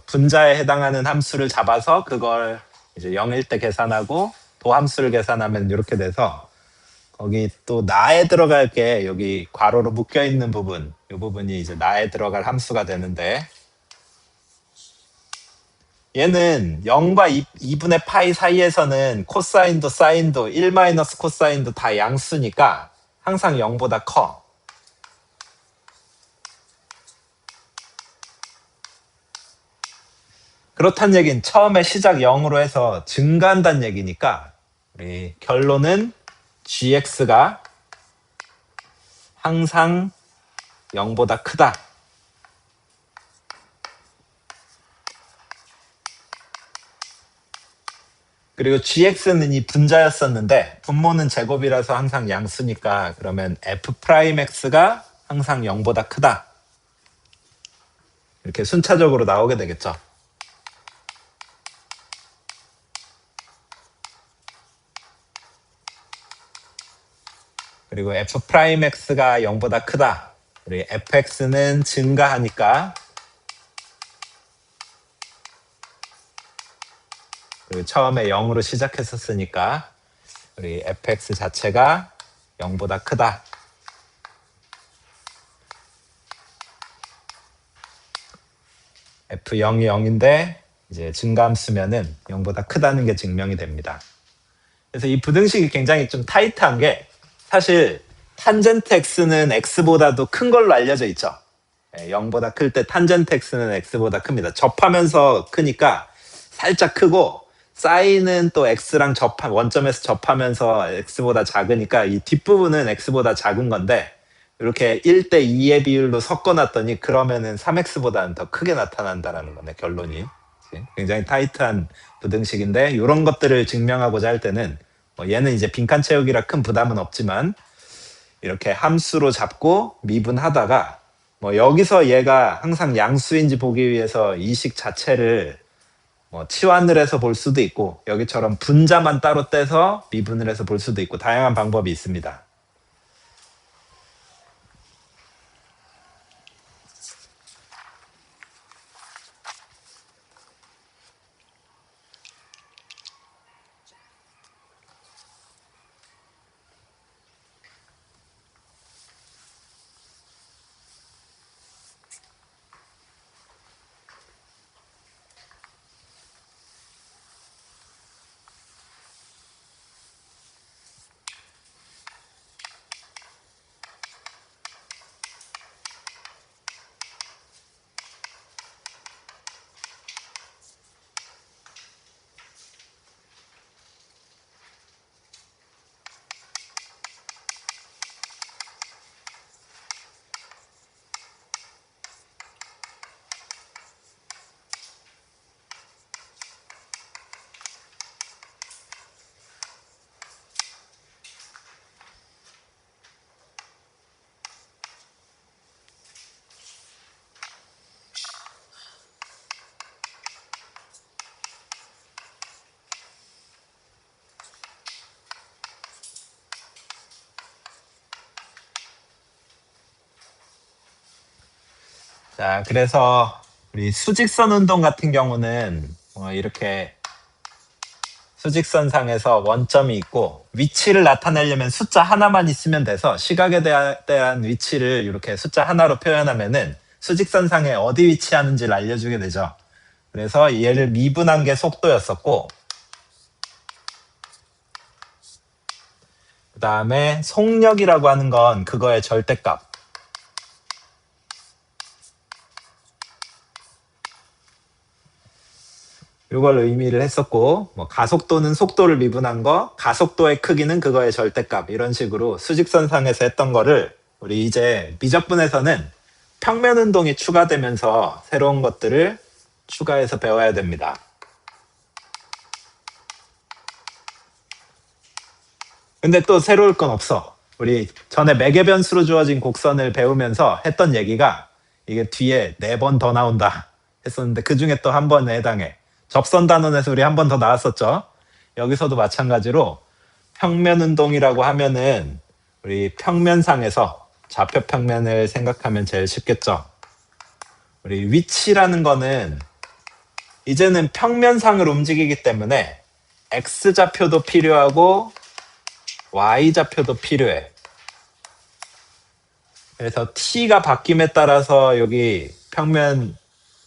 Speaker 1: 분자에 해당하는 함수를 잡아서 그걸 이제 0일 때 계산하고 도함수를 계산하면 이렇게 돼서 거기 또 나에 들어갈 게 여기 괄호로 묶여 있는 부분, 이 부분이 이제 나에 들어갈 함수가 되는데 얘는 0과 2분의 파이 사이에서는 코사인도 사인도 1 마이너스 코사인도 다 양수니까 항상 0보다 커. 그렇다는 얘기는 처음에 시작 0으로 해서 증가한다는 얘기니까 우리 결론은 gx가 항상 0보다 크다. 그리고 gx는 이 분자였었는데 분모는 제곱이라서 항상 양수니까 그러면 f 프라임 x가 항상 0보다 크다. 이렇게 순차적으로 나오게 되겠죠. 그리고 f 프라임 x가 0보다 크다. 그리고 fx는 증가하니까 그리고 처음에 0으로 시작했었으니까 우리 fx 자체가 0보다 크다. f0이 0인데 이제 증가함수면은 0보다 크다는 게 증명이 됩니다. 그래서 이 부등식이 굉장히 좀 타이트한 게 사실 탄젠트 x는 x보다도 큰 걸로 알려져 있죠. 0보다 클 때 탄젠트 x는 x보다 큽니다. 접하면서 크니까 살짝 크고 사인은 또 x랑 원점에서 접하면서 x보다 작으니까 이 뒷부분은 x보다 작은 건데 이렇게 1대 2의 비율로 섞어놨더니 그러면은 3x보다는 더 크게 나타난다라는 거네 결론이. 굉장히 타이트한 부등식인데 이런 것들을 증명하고자 할 때는 얘는 이제 빈칸 채우기라 큰 부담은 없지만 이렇게 함수로 잡고 미분하다가 여기서 얘가 항상 양수인지 보기 위해서 이 식 자체를 치환을 해서 볼 수도 있고 여기처럼 분자만 따로 떼서 미분을 해서 볼 수도 있고 다양한 방법이 있습니다. 자, 그래서 우리 수직선 운동 같은 경우는 이렇게 수직선상에서 원점이 있고 위치를 나타내려면 숫자 하나만 있으면 돼서 시각에 대한 위치를 이렇게 숫자 하나로 표현하면은 수직선상에 어디 위치하는지를 알려주게 되죠. 그래서 얘를 미분한 게 속도였었고, 그 다음에 속력이라고 하는 건 그거의 절대값. 이걸 의미를 했었고, 뭐 가속도는 속도를 미분한 거, 가속도의 크기는 그거의 절대값, 이런 식으로 수직선상에서 했던 거를 우리 이제 미적분에서는 평면 운동이 추가되면서 새로운 것들을 추가해서 배워야 됩니다. 근데 또 새로울 건 없어. 우리 전에 매개변수로 주어진 곡선을 배우면서 했던 얘기가 이게 뒤에 4번 더 나온다 했었는데 그 중에 또 한 번에 해당해. 접선 단원에서 우리 한 번 더 나왔었죠. 여기서도 마찬가지로 평면 운동이라고 하면은 우리 평면상에서 좌표 평면을 생각하면 제일 쉽겠죠. 우리 위치라는 거는 이제는 평면상으로 움직이기 때문에 X좌표도 필요하고 Y좌표도 필요해. 그래서 T가 바뀜에 따라서 여기 평면,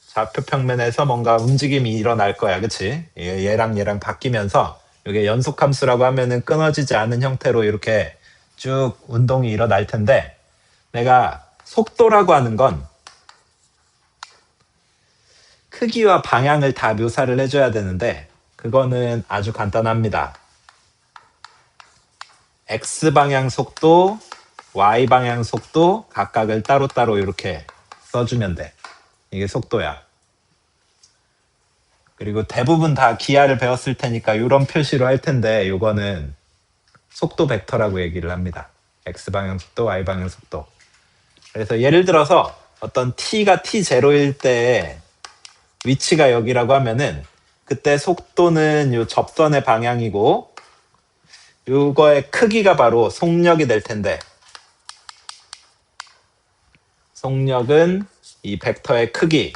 Speaker 1: 좌표 평면에서 뭔가 움직임이 일어날 거야. 그치? 얘랑 얘랑 바뀌면서 이게 연속함수라고 하면은 끊어지지 않은 형태로 이렇게 쭉 운동이 일어날 텐데 내가 속도라고 하는 건 크기와 방향을 다 묘사를 해줘야 되는데 그거는 아주 간단합니다. X방향 속도, Y방향 속도 각각을 따로따로 이렇게 써주면 돼. 이게 속도야. 그리고 대부분 다 기하를 배웠을 테니까 이런 표시로 할 텐데 이거는 속도 벡터라고 얘기를 합니다. X방향 속도, Y방향 속도. 그래서 예를 들어서 어떤 T가 T0일 때 위치가 여기라고 하면은 그때 속도는 이 접선의 방향이고 이거의 크기가 바로 속력이 될 텐데 속력은 이 벡터의 크기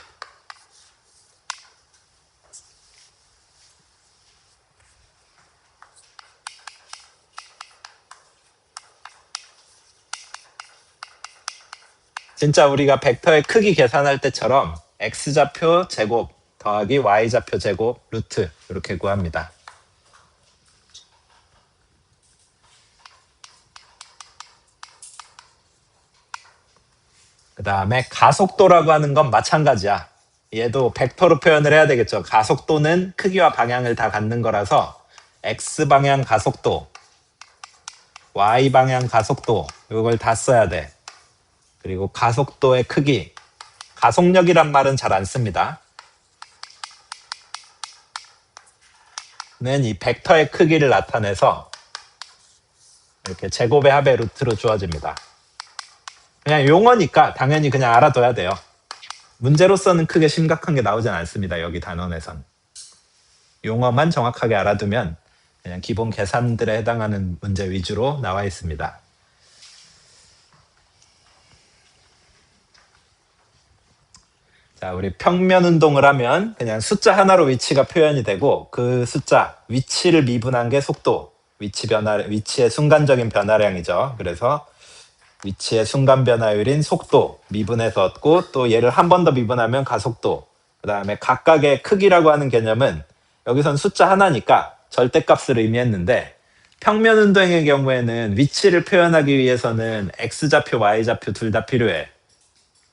Speaker 1: 진짜 우리가 벡터의 크기 계산할 때처럼 x좌표 제곱 더하기 y좌표 제곱 루트 이렇게 구합니다. 그 다음에 가속도라고 하는 건 마찬가지야. 얘도 벡터로 표현을 해야 되겠죠. 가속도는 크기와 방향을 다 갖는 거라서 x방향 가속도, y방향 가속도 이걸 다 써야 돼. 그리고 가속도의 크기, 가속력이란 말은 잘 안 씁니다. 는 이 벡터의 크기를 나타내서 이렇게 제곱의 합의 루트로 주어집니다. 그냥 용어니까 당연히 그냥 알아둬야 돼요. 문제로서는 크게 심각한 게 나오진 않습니다. 여기 단원에선. 용어만 정확하게 알아두면 그냥 기본 계산들에 해당하는 문제 위주로 나와 있습니다. 자, 우리 평면 운동을 하면 그냥 숫자 하나로 위치가 표현이 되고 그 숫자, 위치를 미분한 게 속도, 위치의 순간적인 변화량이죠. 그래서 위치의 순간 변화율인 속도 미분해서 얻고 또 얘를 한 번 더 미분하면 가속도 그 다음에 각각의 크기라고 하는 개념은 여기선 숫자 하나니까 절대값을 의미했는데 평면 운동의 경우에는 위치를 표현하기 위해서는 x좌표 y좌표 둘 다 필요해.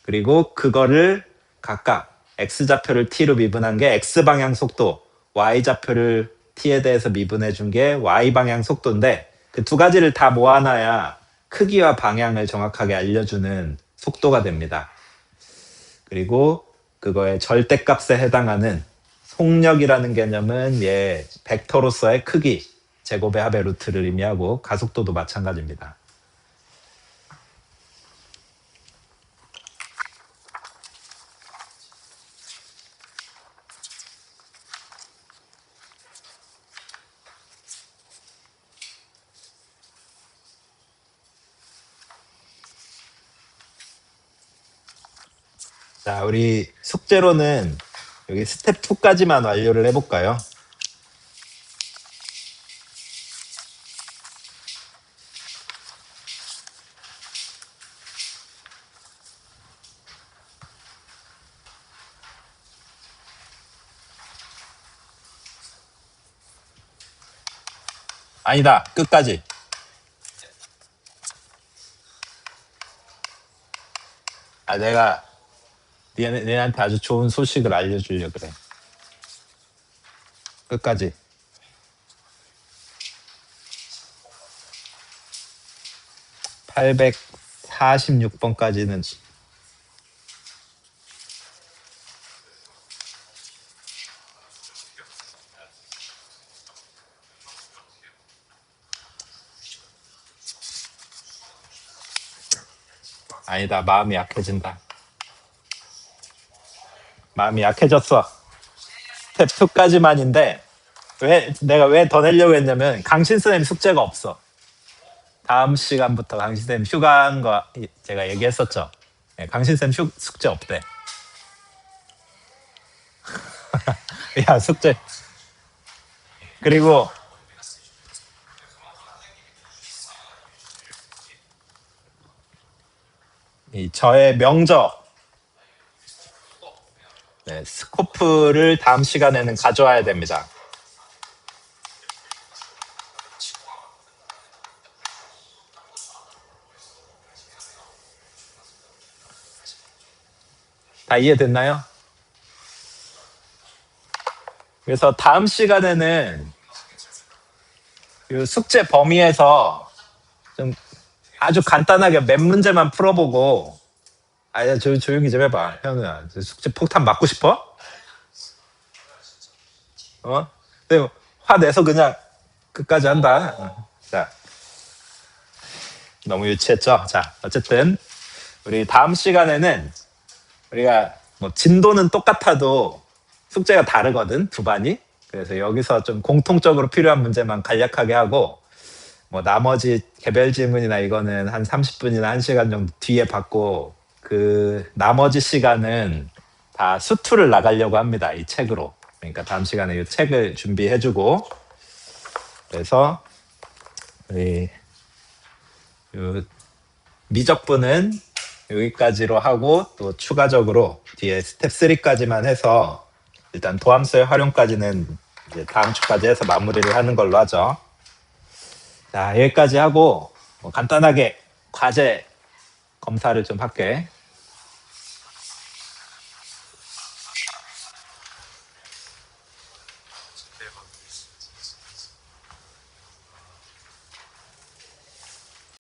Speaker 1: 그리고 그거를 각각 x좌표를 t로 미분한 게 x방향 속도 y좌표를 t에 대해서 미분해 준 게 y방향 속도인데 그 두 가지를 다 모아놔야 크기와 방향을 정확하게 알려주는 속도가 됩니다. 그리고 그거의 절대값에 해당하는 속력이라는 개념은 얘 벡터로서의 크기, 제곱의 합의 루트를 의미하고 가속도도 마찬가지입니다. 자, 우리 숙제로는 여기 스텝 2까지만 완료를 해볼까요? 아니다, 끝까지. 아, 내가 얘네한테 아주 좋은 소식을 알려주려 그래. 끝까지. 846번까지는 아니다. 마음이 약해진다. 마음이 약해졌어. 스텝 2까지만인데 내가 왜 더 내려고 했냐면 강신쌤 숙제가 없어. 다음 시간부터 강신쌤 휴가한 거 제가 얘기했었죠. 네, 강신쌤 숙제 없대. 야, 숙제. 그리고 저의 명적, 네, 스코프를 다음 시간에는 가져와야 됩니다. 다 이해됐나요? 그래서 다음 시간에는 이 숙제 범위에서 좀 아주 간단하게 몇 문제만 풀어보고, 아야 조용히 좀 해봐. 현우야, 숙제 폭탄 맞고 싶어? 어? 근데 화 내서 그냥 끝까지 한다. 자, 너무 유치했죠? 자, 어쨌든 우리 다음 시간에는 우리가 뭐 진도는 똑같아도 숙제가 다르거든, 두 반이. 그래서 여기서 좀 공통적으로 필요한 문제만 간략하게 하고, 뭐 나머지 개별 질문이나 이거는 한 30분이나 1시간 정도 뒤에 받고, 그 나머지 시간은 다 수투를 나가려고 합니다, 이 책으로. 그러니까 다음 시간에 이 책을 준비해주고, 그래서 우리 요 미적분은 여기까지로 하고, 또 추가적으로 뒤에 스텝 3까지만 해서 일단 도함수의 활용까지는 이제 다음 주까지 해서 마무리를 하는 걸로 하죠. 자, 여기까지 하고 뭐 간단하게 과제 검사를 좀 할게.